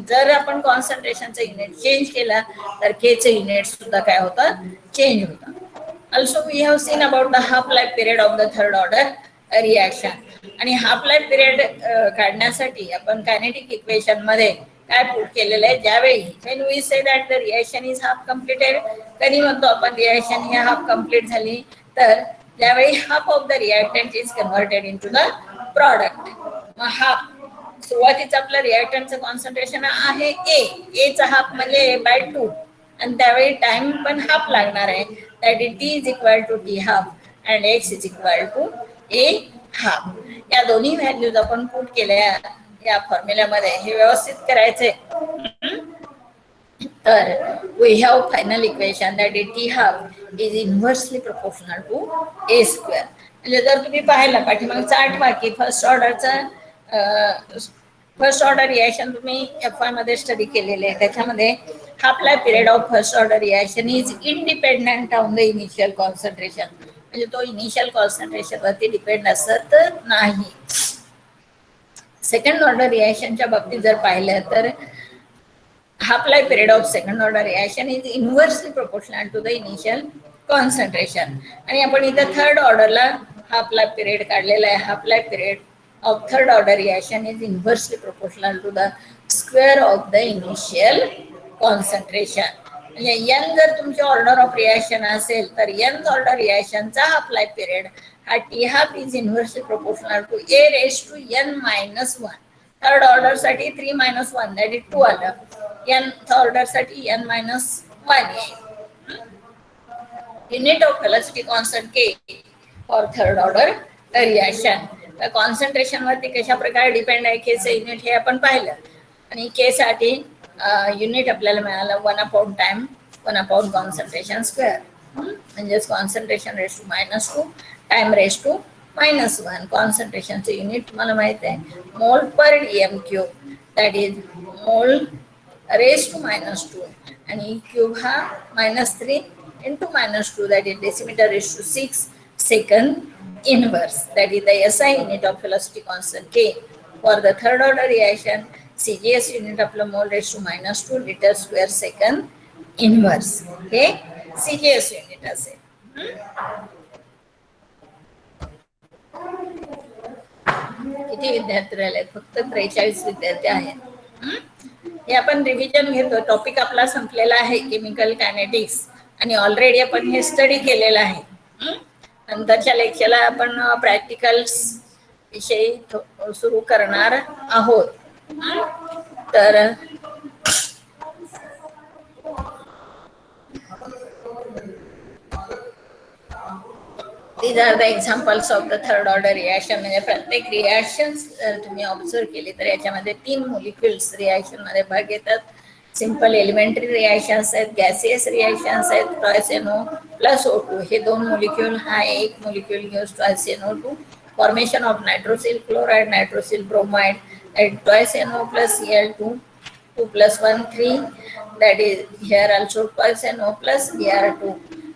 जर आपण कॉन्सन्ट्रेशनचं युनिट चेंज केला तर के चं युनिट सुद्धा काय होतं, चेंज होतं. Also we have seen about the half life period of the third order reaction, आणि हाफ लाईफ पिरियड काढण्यासाठी आपण कायनेटिक इक्वेशन मध्ये काय पुट केलेलं आहे ज्यावेळी when we say that the reaction is half completed, कधी म्हणतो आपण रिएक्शन ही हाफ कम्प्लीट झाली, तर ज्यावेळी half of the reactant is converted into the product. मग हाफ सुरुवातीचं आपलं रिएक्टंटचं कॉन्सन्ट्रेशन आहे ए चा हाफ म्हणजे बाय 2, आणि त्यावेळी टाइम पण हाफ लागणार आहे, that is T is equal to T half and X is equal to A half. या दोन्ही व्हॅल्यूज आपण पुट केल्या या फॉर्म्युल्यामध्ये. हे व्यवस्थित करायचे. तर we have final equation that is T half is inversely proportional to A square. म्हणजे जर तुम्ही पाहिलं पाठीमागचा आठवा की फर्स्ट ऑर्डर रिएक्शन तुम्ही एफ वाय मध्ये स्टडी केलेले आहे, त्याच्यामध्ये half life period of first order reaction is independent on the initial concentration. म्हणजे तो इनिशियल कॉन्सन्ट्रेशन वरती डिपेंड असत नाही. सेकंड ऑर्डर रिएक्शनच्या बाबतीत जर पाहिलं तर half life period of second order reaction is inversely proportional to the initial concentration. आणि आपण इथं थर्ड ऑर्डरला हाफ लाईफ पिरियड काढलेला आहे. Half life period of third order reaction is inversely proportional to the square of the initial concentration. म्हणजे n जर तुमची order of reaction असेल तर एन ऑर्डर रिएक्शनचा हाफ लाईफ पिरियड हा t half is inversely proportional to a raise to n minus 1. Third order साठी 3 - 1 that is 2 आलं. nth order साठी n - 1 येईल. Unit of velocity constant K for third order reaction. तर concentration वरती कशा प्रकारे depend आहे केचं युनिट हे आपण पाहिलं. आणि के साठी युनिट आपल्याला मिळालं 1/टाइम 1/ कॉन्सन्ट्रेशन स्क्वेअर. म्हणजेच concentration raise to -2 time raise to -1. कॉन्सन्ट्रेशनचे युनिट तुम्हाला माहित आहे mole per dm cube, that is mole raise to -2 आणि क्यूब हा -3 into -2 that is decimeter raised to 6 second inverse. That is the SI unit of velocity constant K for the third order reaction. CGS unit of mole raised to -2 liter square second inverse. हे CGS unit असेल. किती विद्यार्थी राहिले? फक्त 43 विद्यार्थी आहेत. हे आपण रिव्हिजन घेतो. टॉपिक आपला संपलेला आहे केमिकल कायनेटिक्स आणि ऑलरेडी आपण हे स्टडी केलेलं आहे. नंतरच्या लेक्चरला आपण प्रॅक्टिकल्स विषयी सुरू करणार आहोत. तर these are the examples of the third order reaction. म्हणजे प्रत्येक रिएक्शन तुम्ही ऑब्झर्व केली तर याच्यामध्ये 3 मॉलिक्युल्स रिएक्शन मध्ये भाग घेतात. सिंपल एलिमेंटरी रिएक्शन्स आहेत, गॅसियस रिएक्शन्स आहेत, ट्रायसेनो प्लस O2. हे 2 मॉलिक्युल हा एक मॉलिक्युल गिव्स ट्रायसेनो2. Formation of nitrosyl chloride, nitrosyl bromide, ट्रायसेनो plus Cl2 2 + 1 3. that is here also TRISNO plus Br2.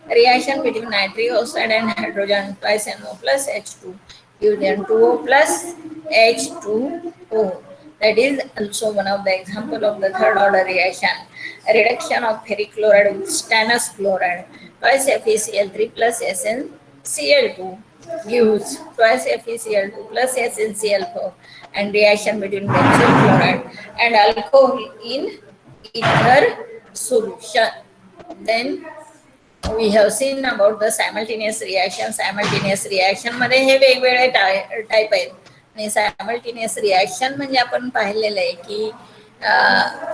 Reaction between nitric oxide and hydrogen TRISNO plus H2 gives them 2O plus H2O. That is also one of the example of the third order reaction. A reduction of ferric chloride with stannous chloride twice FeCl3 plus SnCl2 gives twice FeCl2 plus SnCl4, and reaction between benzyl chloride and alcohol in ether solution. Then we have seen about the simultaneous reaction. Simultaneous reaction मध्ये हे वेगवेगळे type आहेत. आणि simultaneous reaction म्हणजे आपण पाहिलेलं आहे की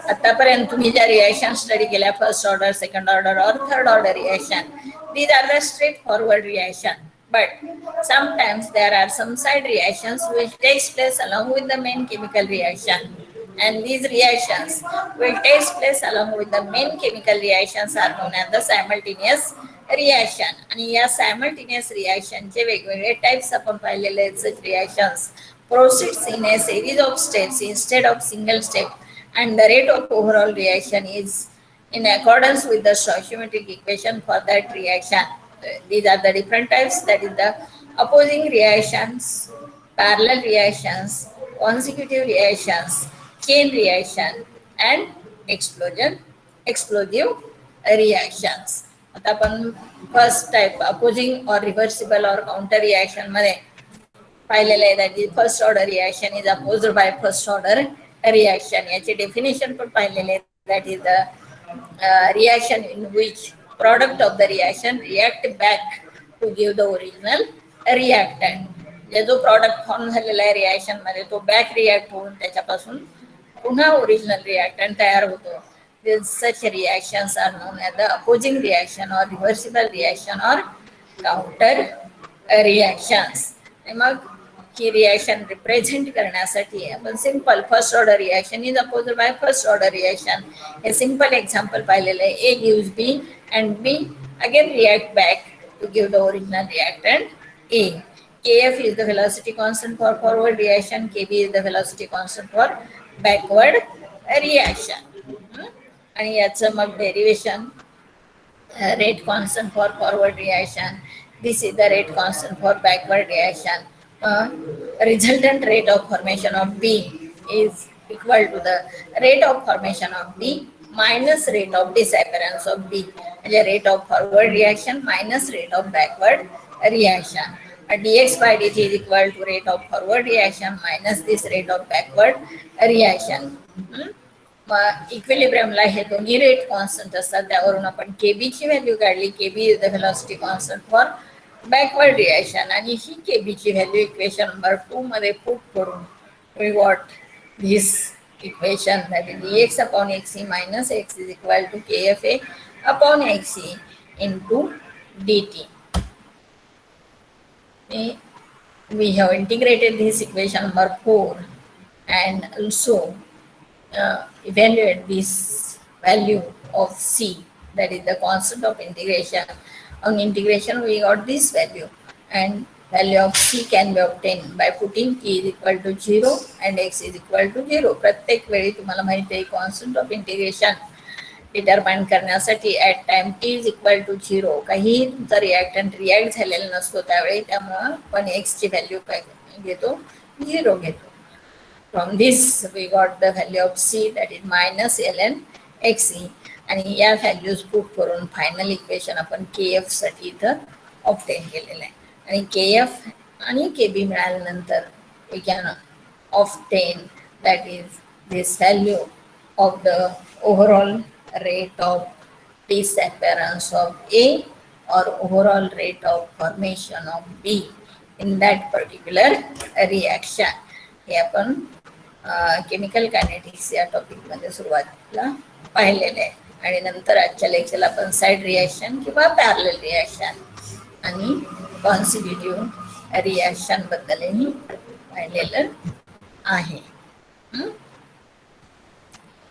आतापर्यंत तुम्ही ज्या रिएक्शन स्टडी केल्या फर्स्ट ऑर्डर, सेकंड ऑर्डर और third order reaction, these are the straightforward reaction, but sometimes there are some side reactions which takes place along with the main chemical reaction, and these reactions will take place along with the main chemical reactions are known as the simultaneous reaction. आणि या simultaneous reaction चे वेगवेगळे types आपण पाहिलेले आहेत. such reactions proceeds in a series of steps instead of single step, and the rate of overall reaction is in accordance with the stoichiometric equation for that reaction. These are the different types, that is the opposing reactions, parallel reactions, consecutive reactions, chain reaction, and explosive reactions. आता आपण first type opposing or reversible or counter reaction मध्ये पाहिलेलं आहे. That is first order reaction is opposed by first order reaction. याचे definition पण पाहिलेले. That is the reaction in which product of the reaction react back to give the original reactant. जो product form झालेला आहे reaction मध्ये तो back react होऊन त्याच्यापासून पुन्हा ओरिजिनल रिॲक्टंट तयार होतो. Such reactions are known as the opposing reaction or reversible reaction or counter reactions. मग ही रिॲक्शन रिप्रेझेंट करण्यासाठी आपण simple first order reaction is opposed by first order reaction. हे सिंपल एक्झाम्पल पाहिलेलं आहे. A gives B and B again react back to give the original reactant A. Kf is the velocity constant for forward reaction. Kb is the velocity constant for backward reaction. आणि याचं मग derivation rate constant for forward reaction. This is the rate constant for backward reaction. Resultant rate of formation of B is equal to the rate of formation of B minus rate of disappearance of B. Rate of forward reaction minus rate of backward reaction. Dx by dt is equal to rate of forward reaction minus this rate of backward reaction. इक्विलिब्रियमला हे दोन्ही rate constant असतात. त्यावरून आपण KB ची value काढली. KB is the velocity constant for backward reaction. आणि ही KB ची व्हॅल्यू इक्वेशन नंबर 2 मध्ये पुट करून we got this equation that is dx upon xc minus x is equal to kfa upon xc into dt. We have integrated this equation number 4 and also evaluate this value of c, that is the constant of integration. On integration we got this value, and value of c can be obtained by putting t is equal to 0 and x is equal to 0. प्रत्येक वेळी तुम्हाला माहिती आहे constant of integration determine करण्यासाठी at time T is equal to 0 काहीही तुमचा reactant react झालेला नसतो त्यावेळी. त्यामुळं पण एक्सची व्हॅल्यू काय घेतो 0 घेतो. From this we got the value of c, that is minus ln xc, आणि या व्हॅल्यूज पुट करून फायनल इक्वेशन आपण kf साठी इथं ऑब्टेन केलेलं आहे. आणि kf आणि kb मिळाल्यानंतर we can obtain that is this value of the overall rate of disappearance of A or overall rate of formation of B in that particular reaction. हे आपण केमिकल कायनेटिक्स या टॉपिकमध्ये सुरुवातीला पाहिलेलं आहे. आणि नंतर आजच्या लेक्चरला आपण साईड रिॲक्शन किंवा पॅरलल रिॲक्शन आणि कॉन्सिक्युटिव्ह रिॲक्शन बद्दलही पाहिलेलं आहे.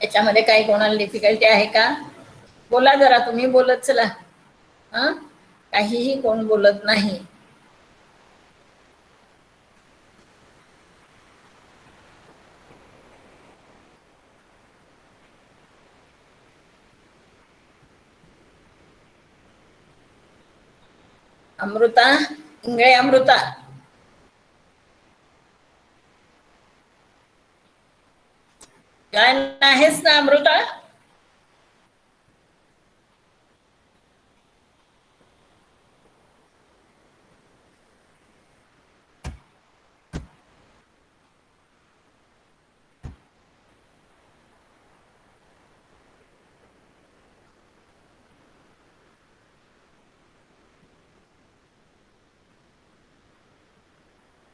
याच्यामध्ये काही कोणाला डिफिकल्टी आहे का? बोला जरा, तुम्ही बोलत चला. काहीही कोण बोलत नाही. अमृता इंगळे, अमृता काय आहेस ना अमृता?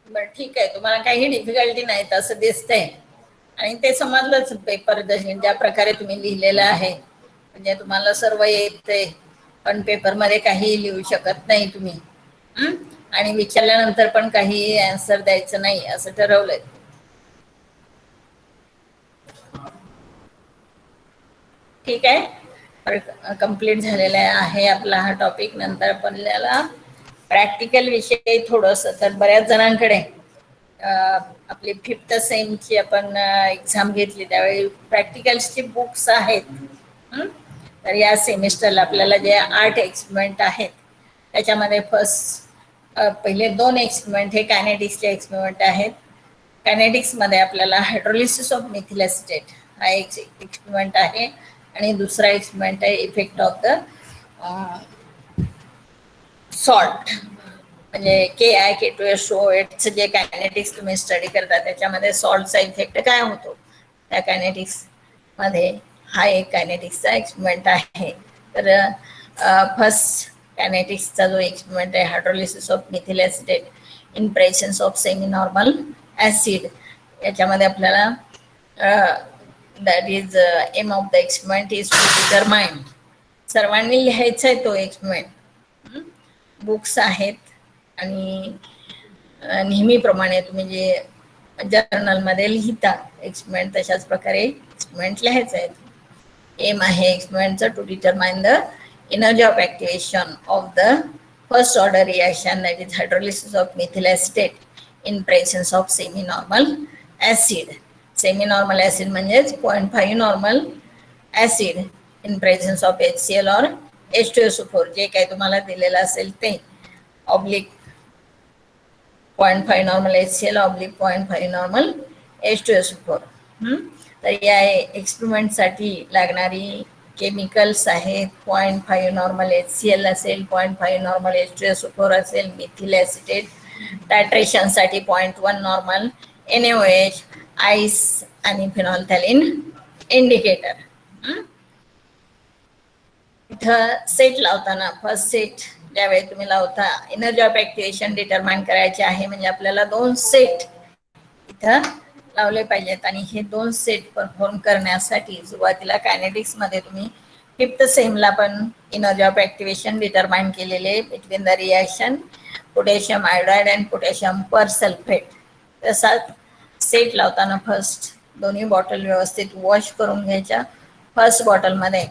बरं ठीक आहे, तुम्हाला काही डिफिकल्टी नाही असं दिसतंय. आणि ते समजलंच पेपर ज्या प्रकारे तुम्ही लिहिलेलं आहे, म्हणजे तुम्हाला सर्व येते पण पेपरमध्ये काही लिहू शकत नाही तुम्ही. आणि विचारल्यानंतर पण काही आन्सर द्यायचं नाही असं ठरवलंय. ठीक आहे, कंप्लीट झालेला आहे आपला हा टॉपिक. नंतर आपल्याला प्रॅक्टिकल विषयी थोडंसं, तर बऱ्याच जणांकडे आपली 5th सेमची आपण एक्झाम घेतली त्यावेळी प्रॅक्टिकल्सची बुक्स आहेत. तर या सेमिस्टरला आपल्याला जे 8 एक्सपेरिमेंट आहेत त्याच्यामध्ये पहिले 2 एक्सपेरिमेंट हे कायनेटिक्सचे एक्सपेरिमेंट आहेत. कायनेटिक्समध्ये आपल्याला हायड्रोलिसिस ऑफ मिथिल एसिटेट हा एक एक्सपेरिमेंट आहे, आणि दुसरा एक्सपेरिमेंट आहे इफेक्ट ऑफ द सॉल्ट, म्हणजे KI K2SO8चं जे कायनेटिक्स तुम्ही स्टडी करता त्याच्यामध्ये सॉल्टचा इफेक्ट काय होतो त्या कायनेटिक्स मध्ये हा एक कायनेटिक्सचा एक्सपेरिमेंट आहे. तर फर्स्ट कायनेटिक्सचा जो एक्सपेरिमेंट आहे, hydrolysis of methyl acetate in presence of semi normal acid, याच्यामध्ये आपल्याला that is aim of the experiment is to determine, सर्वांनी लिहायचा आहे तो एक्सपेरिमेंट. बुक्स आहेत आणि नेहमीप्रमाणे तुम्ही जे जर्नलमध्ये लिहिता एक्सपेरिमेंट, तशाच प्रकारे एक्सपेरिमेंट लिहायचं आहे. एम आहे एक्सपेरिमेंटचं to determine the energy of activation of the first order reaction, that is hydrolysis of methyl acetate in presence of semi normal acid. Semi normal acid म्हणजेच 0.5 normal acid in presence of HCl और H2SO4, जे काही तुम्हाला दिलेलं असेल ते, oblique 0.5 normal HCl oblique 0.5 normal H2SO4. तर या एक्सपेरिमेंटसाठी लागणारी केमिकल्स आहेत, 0.5 नॉर्मल HCl असेल, 0.5 नॉर्मल H2SO4 असेल, मिथिल ॲसिटेट, टायट्रेशनसाठी 0.1 नॉर्मल NaOH, आईस आणि फिनॉल्थॅलिन इंडिकेटर. इथं सेट लावताना, फर्स्ट सेट ज्यावेळी तुम्ही लावता, एनर्जी ऑफ ॲक्टिवेशन डिटरमाइन करायचे आहे, म्हणजे आपल्याला 2 सेट इथं लावले पाहिजेत. आणि हे 2 सेट परफॉर्म करण्यासाठी सुरुवातीला कायनेटिक्समध्ये तुम्ही 5th सेमला पण एनर्जी ऑफ ॲक्टिवेशन डिटरमाइन केलेले between the reaction potassium iodide and potassium per sulphate. तसाच सेट लावताना फर्स्ट दोन्ही बॉटल व्यवस्थित वॉश करून घ्यायच्या. फर्स्ट बॉटलमध्ये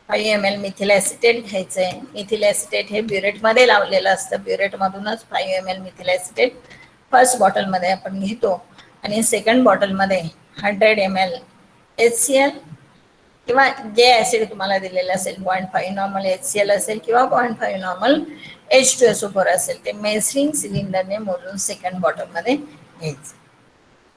5 ml मिथिल ॲसिटेट घ्यायचं आहे. मिथिल ॲसिटेट हे ब्युरेटमध्ये लावलेलं असतं, ब्युरेटमधूनच 5 ml मिथिल ॲसिटेट फर्स्ट बॉटलमध्ये आपण घेतो. आणि सेकंड बॉटलमध्ये 100 ml HCl किंवा जे ॲसिड तुम्हाला दिलेलं असेल, 0.5 नॉर्मल HCl असेल किंवा 0.5 नॉर्मल H2SO4 असेल, ते मेजरिंग सिलेंडरने मोजून सेकंड बॉटलमध्ये घ्यायचं.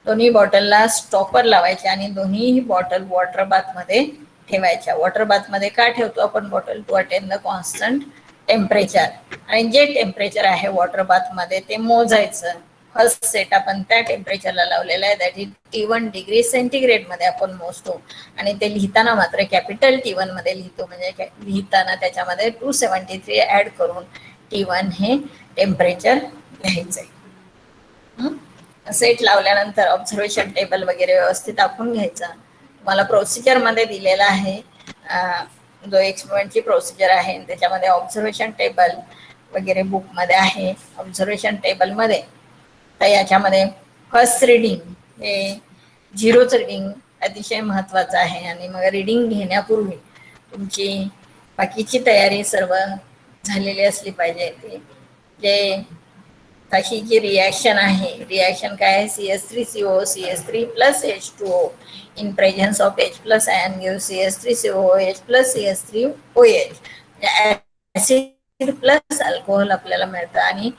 दोन्ही बॉटलला स्टॉपर लावायचे आणि दोन्ही बॉटल वॉटर बाथमध्ये ठेवायच्या. वॉटर बाथमध्ये का ठेवतो आपण bottle? To attain the constant temperature. आणि जे टेम्परेचर आहे वॉटर बाथमध्ये ते मोजायचं. फर्स्ट सेट आपण त्या टेम्परेचरला लावलेला आहे, दॅट इज T1 डिग्री सेंटीग्रेडमध्ये आपण मोजतो. आणि ते लिहिताना मात्र कॅपिटल T1 मध्ये लिहितो, म्हणजे लिहिताना त्याच्यामध्ये 273 ॲड करून T1 हे टेम्परेचर लिहायचं आहे. सेट लावल्यानंतर ऑब्झर्वेशन टेबल वगैरे व्यवस्थित आखून घ्यायचा. तुम्हाला प्रोसिजरमध्ये दिलेला आहे, जो एक्सपेरिमेंटची प्रोसिजर आहे त्याच्यामध्ये ऑब्झर्वेशन टेबल वगैरे बुकमध्ये आहे. ऑब्झर्वेशन टेबलमध्ये तर याच्यामध्ये फर्स्ट रिडिंग हे 0च रिडिंग अतिशय महत्त्वाचं आहे. आणि मग रिडिंग घेण्यापूर्वी तुमची बाकीची तयारी सर्व झालेली असली पाहिजे. ते जे तशी जी रिॲक्शन आहे, रिॲक्शन काय आहे, CH3CO CH3 plus H2O in presence of H plus ion give CH3COOH plus CH3OH. Acid plus alcohol आपल्याला मिळतं. आणि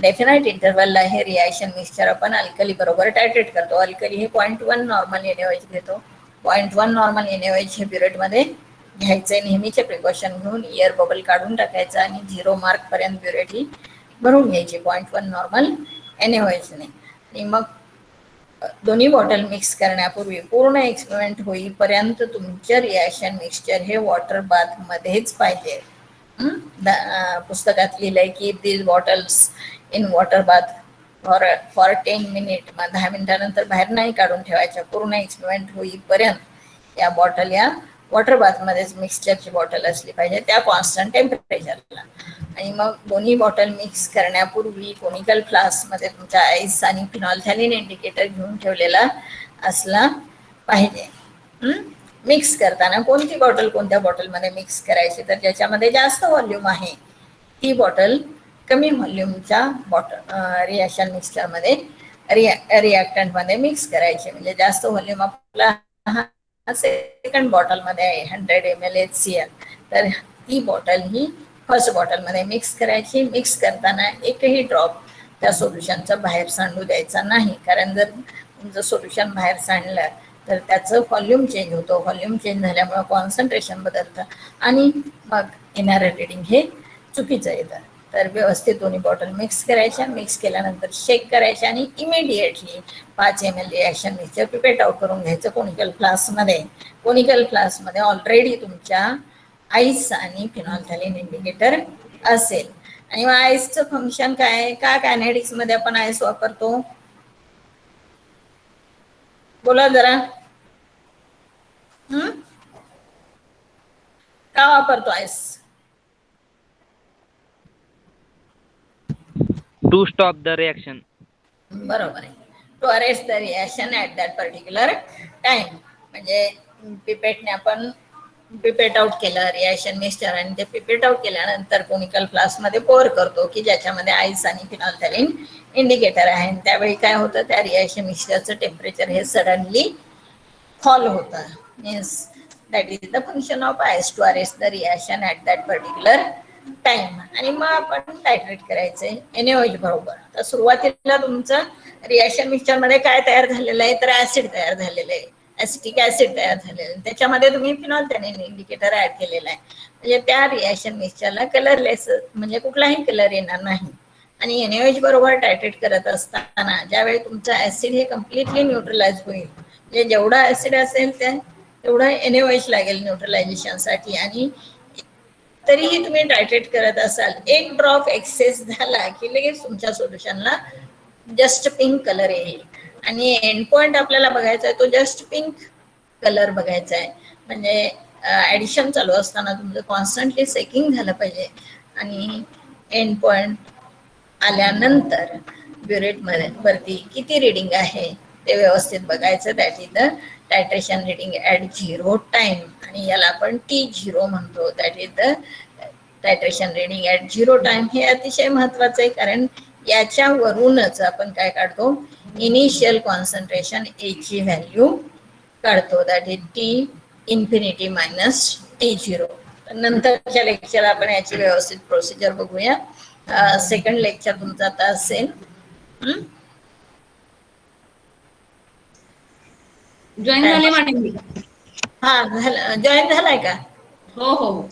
डेफिनाईट इंटरवलला हे रिॲक्शन मिक्सचर आपण अल्कली बरोबर टायट्रेट करतो. अल्कली हे 0.1 नॉर्मल NaOH घेतो. 0.1 नॉर्मल NaOH हे ब्युरेटमध्ये घ्यायचे. नेहमीचे प्रिकॉशन घेऊन इयर बबल काढून टाकायचं आणि 0 मार्कपर्यंत ब्युरेट ही भरून घ्यायची 0.1 नॉर्मल NaOH ने. आणि मग दोन्ही बॉटल मिक्स करण्यापूर्वी पूर्ण एक्सपेरिमेंट होईपर्यंत तुमचं रिॲक्शन मिक्सचर हे वॉटर बाथमध्येच पाहिजे. पुस्तकात लिहिलंय की these bottles in water bath for 10 minute, मग 10 मिनिटानंतर बाहेर नाही काढून ठेवायच्या. पूर्ण एक्सपेरिमेंट होईपर्यंत या बॉटल या वॉटर बाथमध्येच मिक्सचरची बॉटल असली पाहिजे, त्या कॉन्स्टंट टेम्परेचरला. आणि मग दोन्ही बॉटल मिक्स करण्यापूर्वी कोनिकल फ्लास्कमध्ये तुमच्या आईस आणि फिनॉल्थॅलिन इंडिकेटर घेऊन ठेवलेला असला पाहिजे. मिक्स करताना कोणती बॉटल कोणत्या बॉटलमध्ये मिक्स करायची, तर ज्याच्यामध्ये जास्त व्हॉल्यूम आहे ती बॉटल कमी व्हॉल्यूमच्या रिॲक्शन मिक्सचरमध्ये रिॲक्टंटमध्ये मिक्स करायची. म्हणजे जास्त व्हॉल्यूम आपला सेकंड बॉटलमध्ये आहे 100 ml HCl, तर ती बॉटल ही फर्स्ट बॉटलमध्ये मिक्स करायची. मिक्स करताना एकही ड्रॉप त्या सोल्युशनचं बाहेर सांडू द्यायचा नाही, कारण जर तुमचं सोल्युशन बाहेर सांडलं तर त्याचं व्हॉल्यूम चेंज होतो. व्हॉल्यूम चेंज झाल्यामुळे कॉन्सन्ट्रेशन बदलतं आणि मग येणारं रिडिंग हे चुकीचं येतं. तर व्यवस्थित दोन्ही बॉटल मिक्स करायच्या, मिक्स केल्यानंतर शेक करायच्या आणि immediately 5 ml reaction mixture pipette out करून घ्यायचं कोनिकल फ्लास्कमध्ये. कोनिकल फ्लास्कमध्ये ऑलरेडी तुमच्या आईस आणि फिनॉल्फथॅलीन इंडिकेटर असेल. आणि मग आईसचं फंक्शन काय, का कायनेटिक्समध्ये आपण आईस वापरतो, बोला जरा. का वापरतो ice? To stop the reaction. बरोबर आहे, to arrest the reaction at that particular time. म्हणजे पिपेटने आपण पिपेट आउट केलं रिॲक्शन मिक्सचर आणि ते पिपेट आउट केल्यानंतर कोनिकल फ्लास्कमध्ये पोर करतो की ज्याच्यामध्ये आईस आणि फिनॉल्फथॅलीन इंडिकेटर आहे. त्यावेळी काय होतं, त्या रिॲक्शन मिक्सचरचं टेम्परेचर हे सडनली फॉल होतं. Means that is the function of ice, to arrest the reaction at that particular time. आणि मग आपण टायट्रेट करायचंय NaOH बरोबर. तर सुरुवातीला तुमचं रिॲक्शन मिक्सचरमध्ये काय तयार झालेलं आहे, तर ऍसिड तयार झालेलं आहे, ऍसिटिक ऍसिड तयार झालेलं आहे. त्याच्यामध्ये तुम्ही फिनॉल्फथॅलीन इंडिकेटर ऍड केलेला आहे. म्हणजे त्या रिॲक्शन मिक्सचरला कलरलेस, म्हणजे कुठलाही कलर येणार नाही. आणि NaOH बरोबर टायट्रेट करत असताना ज्यावेळी तुमचा ऍसिड हे कम्प्लिटली न्यूट्रलाइज होईल, म्हणजे जेवढा ऍसिड असेल तेवढा NaOH लागेल न्यूट्रलायझेशनसाठी. आणि तरीही तुम्ही टायट्रेट करत असाल, एक ड्रॉप एक्सेस झाला की लगेच तुमच्या सोल्युशनला जस्ट पिंक कलर येईल. आणि एंड पॉइंट आपल्याला बघायचा आहे तो जस्ट पिंक कलर बघायचा आहे. म्हणजे ऍडिशन चालू असताना तुमचं कॉन्स्टंटली सेकिंग झालं पाहिजे. आणि एंड पॉइंट आल्यानंतर ब्युरेटमध्ये वरती किती रिडिंग आहे ते व्यवस्थित बघायचं. That is the titration reading at 0 time. आणि याला आपण T0 म्हणतो. That is the titration reading at 0 time. हे अतिशय महत्वाचं आहे, कारण याच्यावरूनच आपण काय काढतो, इनिशियल कॉन्सन्ट्रेशन ची व्हॅल्यू काढतो. That is T∞ minus T0. नंतरच्या लेक्चर आपण याची व्यवस्थित प्रोसिजर बघूया. सेकंड लेक्चर तुमचा आता असेल. जॉईन झाले मॅडम मी. हा झालं, जॉईन झालाय का? हो हो.